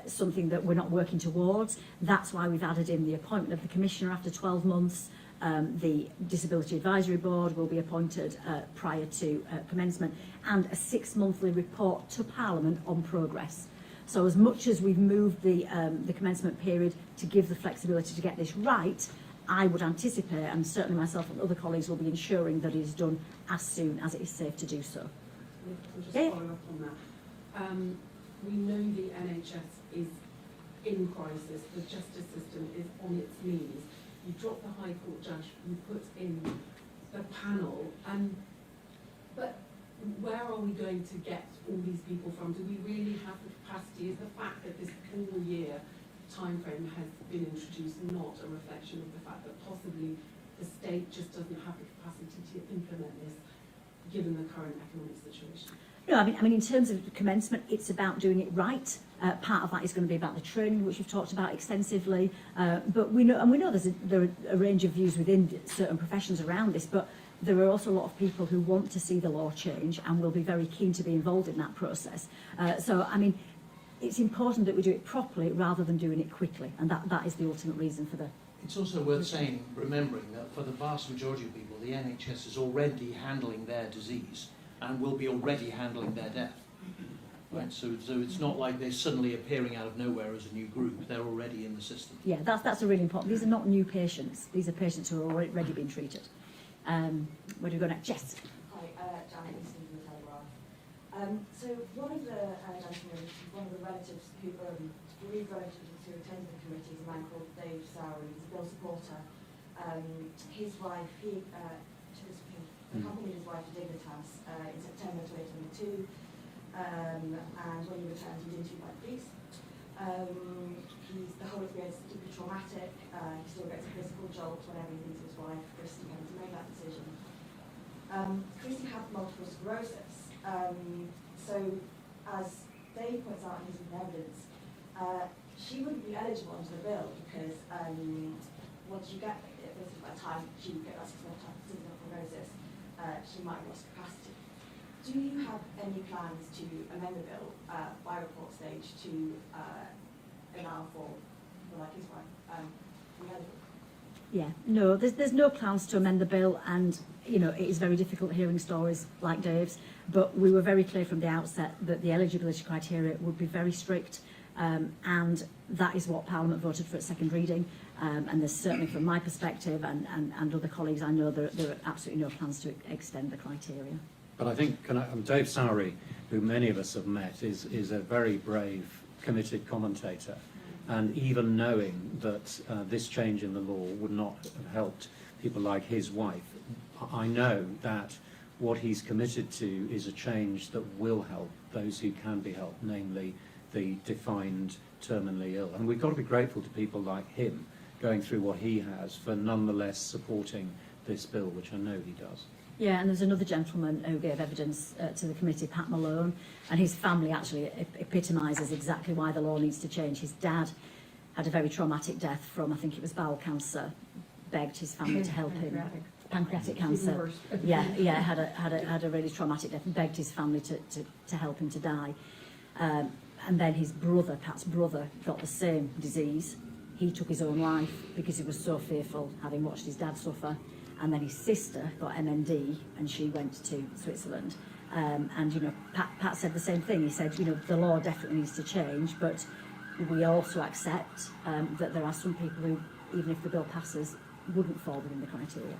something that we're not working towards. That's why we've added in the appointment of the Commissioner after 12 months. The Disability Advisory Board will be appointed prior to commencement, and a 6-monthly report to Parliament on progress. So as much as we've moved the commencement period to give the flexibility to get this right, I would anticipate, and certainly myself and other colleagues will be ensuring that it is done as soon as it is safe to do so. I'm just following up on that. We know the NHS is in crisis. The justice system is on its knees. You drop the High Court judge, you put in the panel, but where are we going to get all these people from? Do we really have the capacity? Is the fact that this 4-year time frame has been introduced not a reflection of the fact that possibly the state just doesn't have the capacity to implement this, given the current economic situation? No, I mean, in terms of commencement, it's about doing it right. Part of that is going to be about the training, which we've talked about extensively. But we know there are a range of views within certain professions around this, but there are also a lot of people who want to see the law change and will be very keen to be involved in that process. So, I mean, it's important that we do it properly rather than doing it quickly, and that is the ultimate reason for the... It's also worth saying, remembering that for the vast majority of people, the NHS is already handling their disease and will be already handling their death. Right? So it's not like they're suddenly appearing out of nowhere as a new group. They're already in the system. Yeah, that's a really important... These are not new patients. These are patients who are already being treated. Where do we go next? Jess. Hi, Janet Easton from the Telegraph. So one of the relatives who we've voted to attend the committee is a man called Dave Sowery, he's a bill supporter. His wife, he accompanied his wife to Dignitas in September 2022, and when he returned, he was interviewed by the police. The whole experience is deeply traumatic. He still gets a physical jolt whenever he thinks of his wife, Christy, having to make that decision. Christy had multiple sclerosis, so as Dave points out in his evidence, she wouldn't be eligible under the bill because once you get, by the time she would get that 6 month seasonal prognosis, she might have lost capacity. Do you have any plans to amend the bill by report stage to allow for like his wife to be eligible? Yeah, no, there's no plans to amend the bill, and you know it is very difficult hearing stories like Dave's. But we were very clear from the outset that the eligibility criteria would be very strict, and that is what Parliament voted for at second reading. And there's certainly, from my perspective and other colleagues, I know there are absolutely no plans to extend the criteria. But I think Dave Sowery, who many of us have met, is a very brave, committed commentator. And even knowing that this change in the law would not have helped people like his wife, I know that what he's committed to is a change that will help those who can be helped, namely the defined terminally ill. And we've got to be grateful to people like him going through what he has for nonetheless supporting this bill, which I know he does. Yeah, and there's another gentleman who gave evidence to the committee, Pat Malone, and his family actually epitomises exactly why the law needs to change. His dad had a very traumatic death from, I think it was bowel cancer, begged his family to help him. Pancreatic cancer. Yeah, had a really traumatic death and begged his family to help him to die. And then his brother, Pat's brother, got the same disease. He took his own life because he was so fearful, having watched his dad suffer. And then his sister got MND and she went to Switzerland. And, you know, Pat said the same thing. He said, you know, the law definitely needs to change, but we also accept that there are some people who, even if the bill passes, wouldn't fall within the criteria.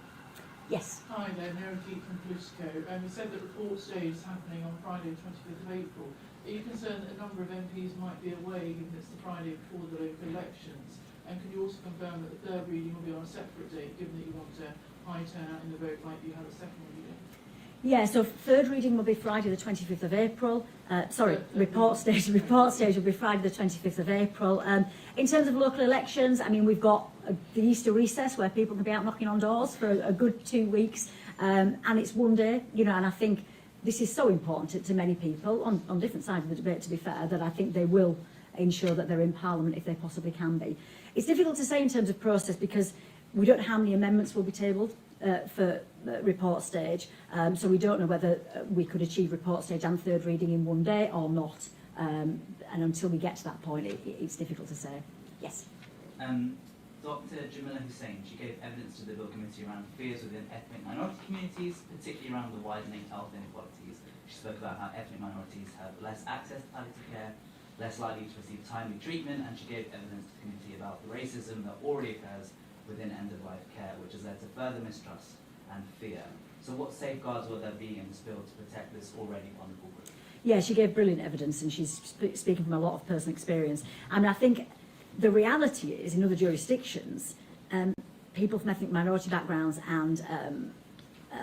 Yes. Hi there, Mary Keat from Politico. You said that report stage is happening on Friday, 25th of April. Are you concerned that a number of MPs might be away, given it's the Friday before the local elections? And can you also confirm that the third reading will be on a separate date, given that you want a high turnout in the vote like you had a second reading? Yeah, so third reading will be Friday the 25th of April. Report stage will be Friday the 25th of April. In terms of local elections, I mean, we've got the Easter recess where people can be out knocking on doors for a good 2 weeks, and it's one day, you know, and I think this is so important to many people on different sides of the debate, to be fair, that I think they will ensure that they're in Parliament if they possibly can be. It's difficult to say in terms of process because we don't know how many amendments will be tabled for report stage, so we don't know whether we could achieve report stage and third reading in one day or not, and until we get to that point it's difficult to say. Yes. Dr. Jamila Hussain, she gave evidence to the Bill Committee around fears within ethnic minority communities, particularly around the widening health inequalities. She spoke about how ethnic minorities have less access to palliative care, less likely to receive timely treatment, and she gave evidence to the committee about the racism that already occurs within end-of-life care, which has led to further mistrust and fear. So what safeguards will there be in this bill to protect this already vulnerable group? Yeah, she gave brilliant evidence, and she's speaking from a lot of personal experience. I mean, I think the reality is, in other jurisdictions, people from ethnic minority backgrounds and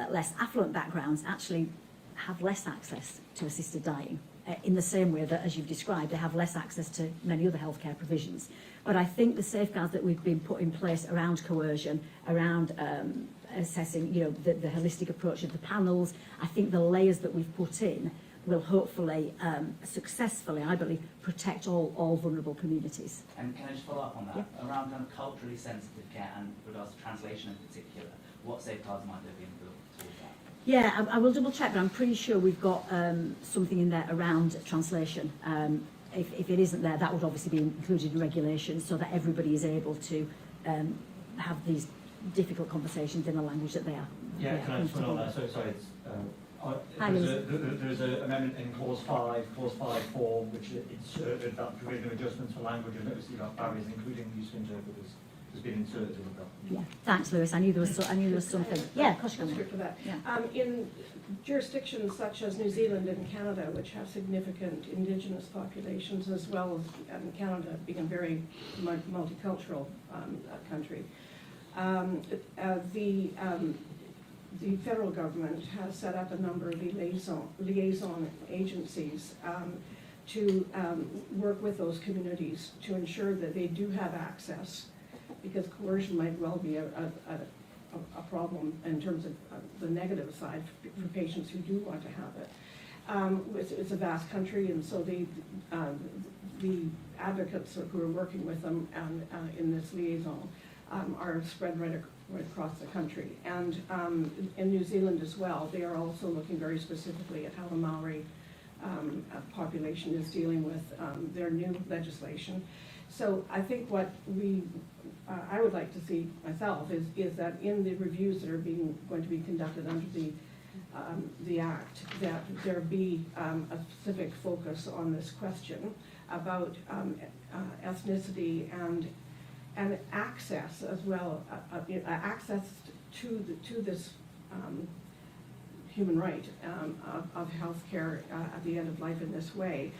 less affluent backgrounds actually have less access to assisted dying, in the same way that, as you've described, they have less access to many other healthcare provisions. But I think the safeguards that we've been put in place around coercion, around assessing, you know, the holistic approach of the panels, I think the layers that we've put in will hopefully successfully, I believe, protect all vulnerable communities. And can I just follow up on that? Yeah. Around kind of culturally sensitive care and regards to translation in particular, what safeguards might there be in the bill towards that? Yeah, I will double check, but I'm pretty sure we've got something in there around translation. If it isn't there, that would obviously be included in regulations so that everybody is able to have these difficult conversations in a language that they are. Yeah, can I just put on that? So sorry, there's an amendment in clause 5 4, which inserted that provision of adjustments for language and notice about barriers, including use of interpreters. has been inserted in the bill. Yeah, thanks, Lewis. I knew there was something. Yeah, of course you can. For that. Yeah. In jurisdictions such as New Zealand and Canada, which have significant Indigenous populations, as well as Canada being a very multicultural country, the federal government has set up a number of liaison agencies to work with those communities to ensure that they do have access, because coercion might well be a problem in terms of the negative side for patients who do want to have it. It's a vast country, and so the advocates who are working with them in this liaison are spread right across the country. And in New Zealand as well, they are also looking very specifically at how the Maori population is dealing with their new legislation. So I think what I would like to see myself is that in the reviews that are going to be conducted under the Act, that there be a specific focus on this question about ethnicity and access as well, access to to this human right of health care at the end of life in this way,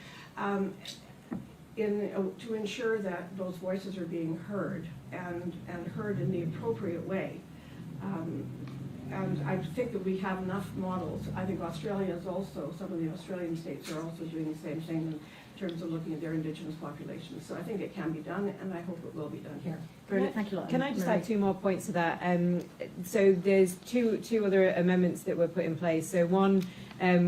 to ensure that those voices are being heard and heard in the appropriate way. And I think that we have enough models. I think Australia is also, some of the Australian states are also doing the same thing in terms of looking at their Indigenous populations. So I think it can be done, and I hope it will be done here. Brilliant, thank you a lot. Can I just Marie? add 2 more points to that? So there's two other amendments that were put in place. So one,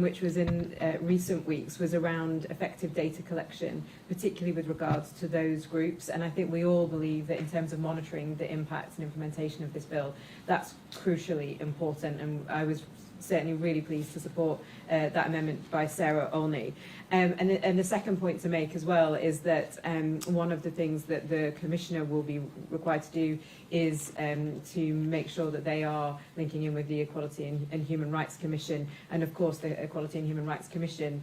which was in recent weeks, was around effective data collection, particularly with regards to those groups. And I think we all believe that in terms of monitoring the impacts and implementation of this bill, that's crucially important. And I was certainly really pleased to support that amendment by Sarah Olney. And the second point to make as well is that one of the things that the Commissioner will be required to do is to make sure that they are linking in with the Equality and Human Rights Commission. And of course the Equality and Human Rights Commission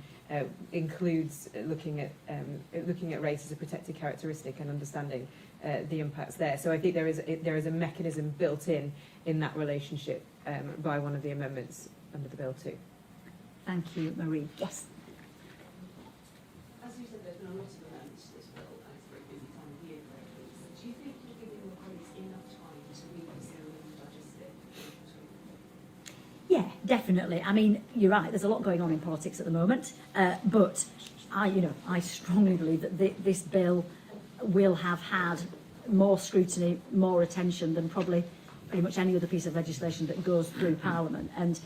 includes looking at race as a protected characteristic and understanding the impacts there. So I think there is a mechanism built in that relationship by one of the amendments under the bill too. Thank you, Marie. Yes. As you said, there's been a lot of amendments to this bill, and it's a very busy time of year for everybody. So do you think you're giving your colleagues enough time to reconsider and digest it? Yeah, definitely. I mean, you're right. There's a lot going on in politics at the moment, but I strongly believe that this bill will have had more scrutiny, more attention than probably pretty much any other piece of legislation that goes through Parliament. And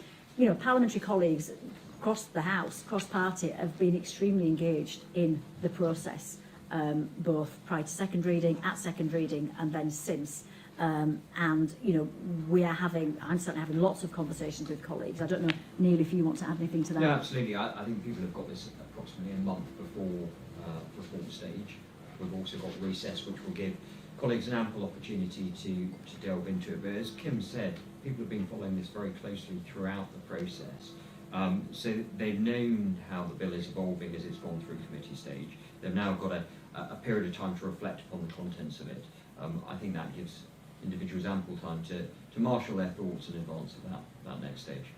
parliamentary colleagues across the House, cross-party, have been extremely engaged in the process, both prior to second reading, at second reading, and then since. And I'm certainly having lots of conversations with colleagues. I don't know, Neil, if you want to add anything to that. No, absolutely. I think people have got this approximately a month before reform stage. We've also got recess, which will give colleagues an ample opportunity to delve into it. But as Kim said, people have been following this very closely throughout the process. So they've known how the bill is evolving as it's gone through committee stage. They've now got a period of time to reflect upon the contents of it. I think that gives individuals ample time to marshal their thoughts in advance of that next stage.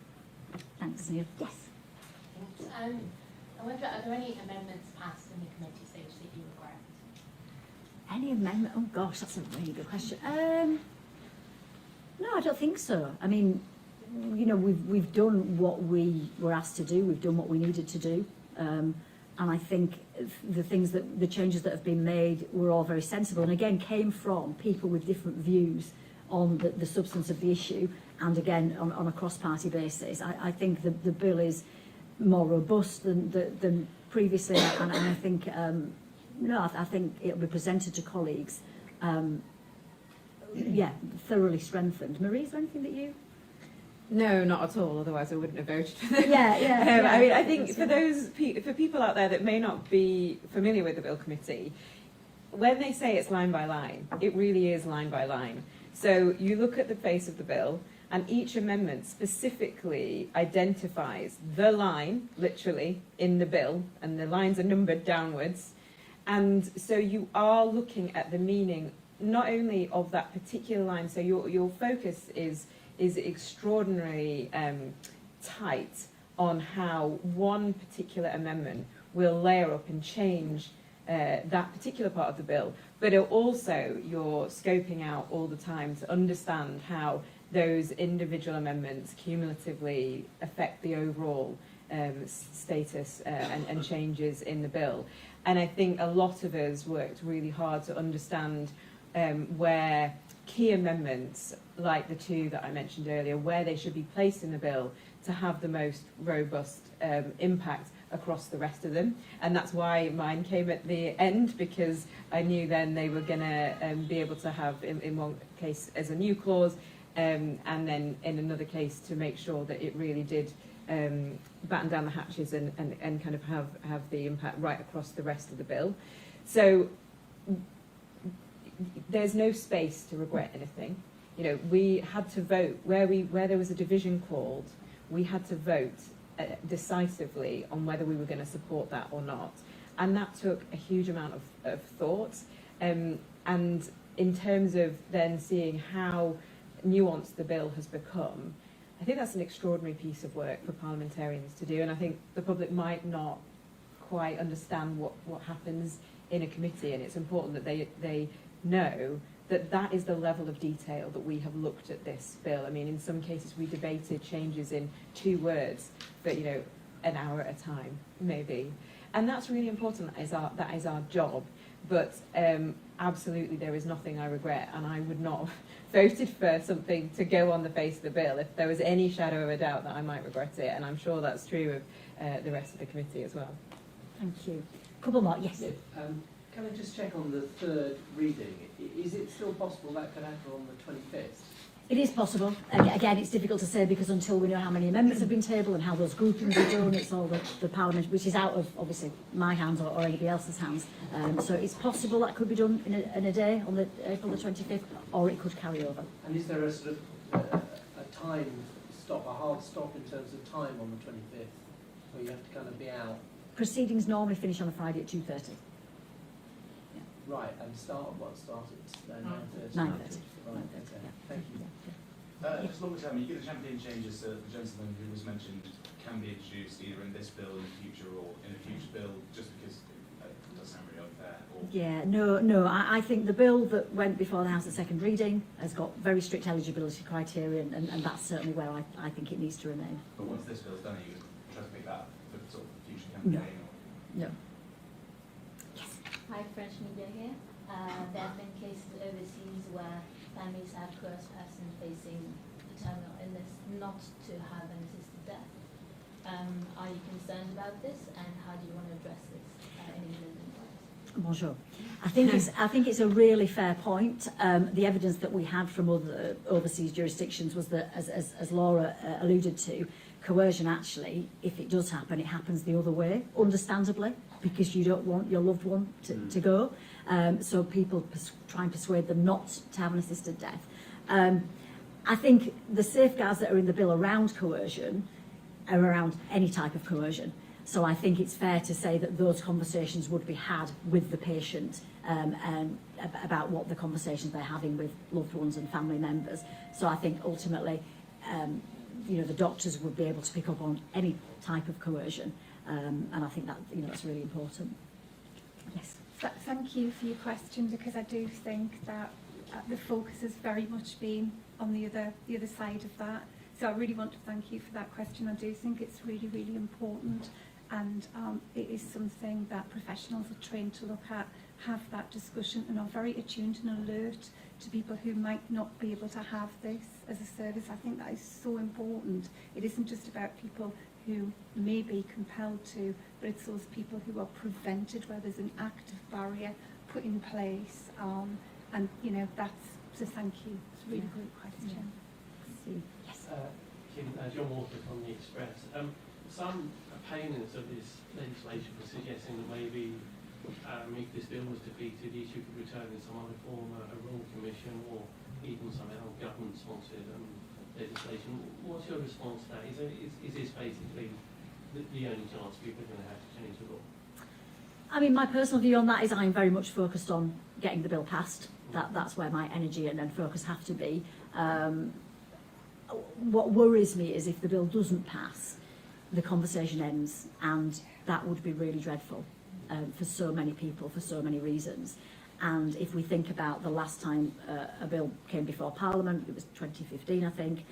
Thanks, Neil. Yes. I wonder, are there any amendments passed in the committee stage that you regret? Any amendment? Oh gosh, that's a really good question. No, I don't think so. I mean, we've done what we were asked to do. We've done what we needed to do, and I think the changes that have been made were all very sensible, and again came from people with different views on the substance of the issue, and again on a cross-party basis. I think the bill is more robust than previously, and I think. I think it'll be presented to colleagues, thoroughly strengthened. Marie, is there anything that you... No, not at all. Otherwise, I wouldn't have voted for them. Yeah. I mean, I think for people out there that may not be familiar with the Bill Committee, when they say it's line by line, it really is line by line. So you look at the face of the bill, and each amendment specifically identifies the line, literally, in the bill, and the lines are numbered downwards. And so you are looking at the meaning not only of that particular line, so your focus is extraordinarily tight on how one particular amendment will layer up and change that particular part of the bill, but also you're scoping out all the time to understand how those individual amendments cumulatively affect the overall status and changes in the bill. And I think a lot of us worked really hard to understand where key amendments, like the two that I mentioned earlier, where they should be placed in the bill to have the most robust impact across the rest of them. And that's why mine came at the end, because I knew then they were going to be able to have, in one case as a new clause, and then in another case to make sure that it really did batten down the hatches and kind of have the impact right across the rest of the bill. So there's no space to regret anything. You know, we had to vote where there was a division called. We had to vote decisively on whether we were going to support that or not, and that took a huge amount of thought. And in terms of then seeing how nuanced the bill has become, I think that's an extraordinary piece of work for parliamentarians to do, and I think the public might not quite understand what happens in a committee, and it's important that they know that that is the level of detail that we have looked at this bill. I mean, in some cases we debated changes in 2 words, but you know, an hour at a time, maybe. And that's really important. That is our job. But absolutely, there is nothing I regret, and I would not have voted for something to go on the face of the bill if there was any shadow of a doubt that I might regret it, and I'm sure that's true of the rest of the committee as well. Thank you. Couple more, yes. Yeah, can I just check on the 3rd reading? Is it still possible that could happen on the 25th? It is possible. Again, it's difficult to say because until we know how many amendments have been tabled and how those groupings are done, it's all the Parliament, which is out of, obviously, my hands or anybody else's hands. So it's possible that could be done in a day on April the 25th, or it could carry over. And is there a sort of a time stop, a hard stop in terms of time on the 25th, where you have to kind of be out? Proceedings normally finish on a Friday at 2:30. Right, and start at 9:30. 9:30. Right, okay. Thank you. Just longer term, you get the champion changes that the gentleman who was mentioned can be introduced either in this bill in the future or in a future bill, just because it does sound really unfair. Or Yeah, no. I think the bill that went before the House at second reading has got very strict eligibility criteria, and that's certainly where I think it needs to remain. But once this bill's done, are you try to make that for sort of future campaign? No. Hi, French media here. There have been cases overseas where families have coerced persons facing terminal illness not to have an assisted death. Are you concerned about this, and how do you want to address this in England and Wales? Bonjour. I think it's a really fair point. The evidence that we had from other overseas jurisdictions was that, as Laura alluded to, coercion actually, if it does happen, it happens the other way, understandably, because you don't want your loved one to go. So people try and persuade them not to have an assisted death. I think the safeguards that are in the bill around coercion are around any type of coercion. So I think it's fair to say that those conversations would be had with the patient about what the conversations they're having with loved ones and family members. So I think ultimately, the doctors would be able to pick up on any type of coercion, and I think that that's really important. Yes. Thank you for your question, because I do think that the focus has very much been on the other side of that. So I really want to thank you for that question. I do think it's really, really important, and it is something that professionals are trained to look at, have that discussion, and are very attuned and alert to people who might not be able to have this as a service. I think that is so important. It isn't just about people who may be compelled to, but it's those people who are prevented, where there's an active barrier put in place, and so thank you. It's a really great question. Yes. Kim, John Walker from the Express. Some opponents of this legislation were suggesting that maybe if this bill was defeated, the issue could return in some other form, a royal commission or even some government-sponsored legislation. What's your response to that? Is this basically the only chance people are going to have to change the law? I mean, my personal view on that is I'm very much focused on getting the bill passed. That's where my energy and focus have to be. What worries me is if the bill doesn't pass, the conversation ends, and that would be really dreadful for so many people, for so many reasons. And if we think about the last time a bill came before Parliament, it was 2015, I think,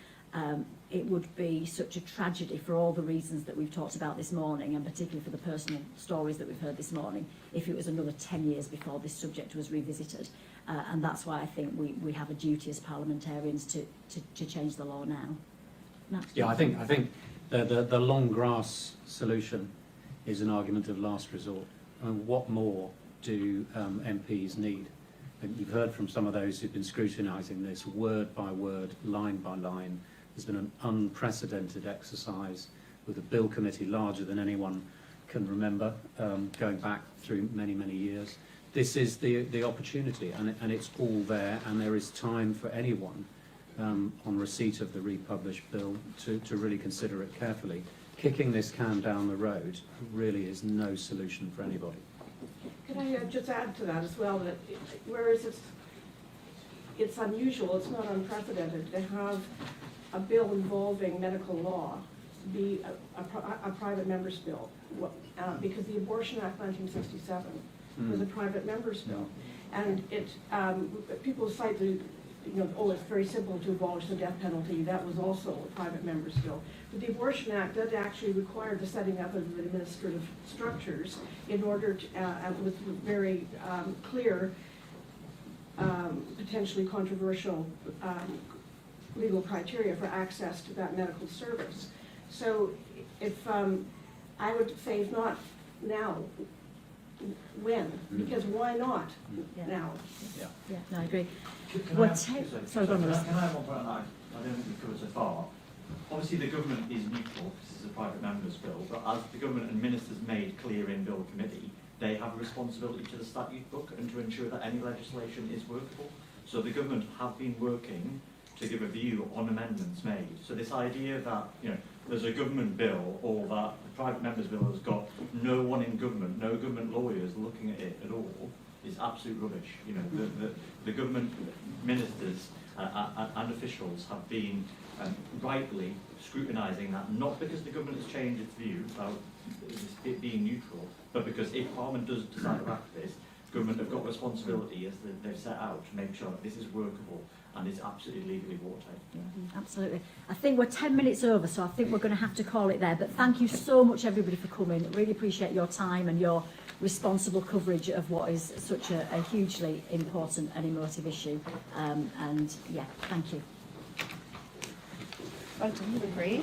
it would be such a tragedy for all the reasons that we've talked about this morning, and particularly for the personal stories that we've heard this morning, if it was another 10 years before this subject was revisited. And that's why I think we have a duty as parliamentarians to change the law now. Max, Yeah, I think the long grass solution is an argument of last resort. And what more do MPs need? And you've heard from some of those who've been scrutinising this word by word, line by line. There's been an unprecedented exercise with a bill committee larger than anyone can remember, going back through many, many years. This is the opportunity, and it's all there, and there is time for anyone on receipt of the republished bill to really consider it carefully. Kicking this can down the road really is no solution for anybody. Can I just add to that as well, that whereas it's unusual, it's not unprecedented to have a bill involving medical law be a private member's bill, because the Abortion Act 1967 was a private member's bill. And people cite it's very simple to abolish the death penalty. That was also a private member's bill. But the Abortion Act did actually require the setting up of administrative structures in order to, with very clear, potentially controversial legal criteria for access to that medical service. So if I would say if not now, when? Because why not now? Yeah, no, I agree. Can Well, I have one point on that? I don't think we've covered so far. Obviously, the government is neutral. This is a private member's bill, but as the government and ministers made clear in Bill Committee, they have a responsibility to the statute book and to ensure that any legislation is workable. So the government have been working to give a view on amendments made. So this idea that there's a government bill or that the private member's bill has got no one in government, no government lawyers looking at it at all, is absolute rubbish. The government ministers and officials have been rightly scrutinising that, not because the government has changed its view about it being neutral, but because if Parliament does decide to act this, government have got responsibility as they've set out to make sure that this is workable and is absolutely legally watertight. Yeah, absolutely. I think we're 10 minutes over, so I think we're going to have to call it there. But thank you so much, everybody, for coming. Really appreciate your time and your responsible coverage of what is such a hugely important and emotive issue. And yeah, thank you. Well done, you agree.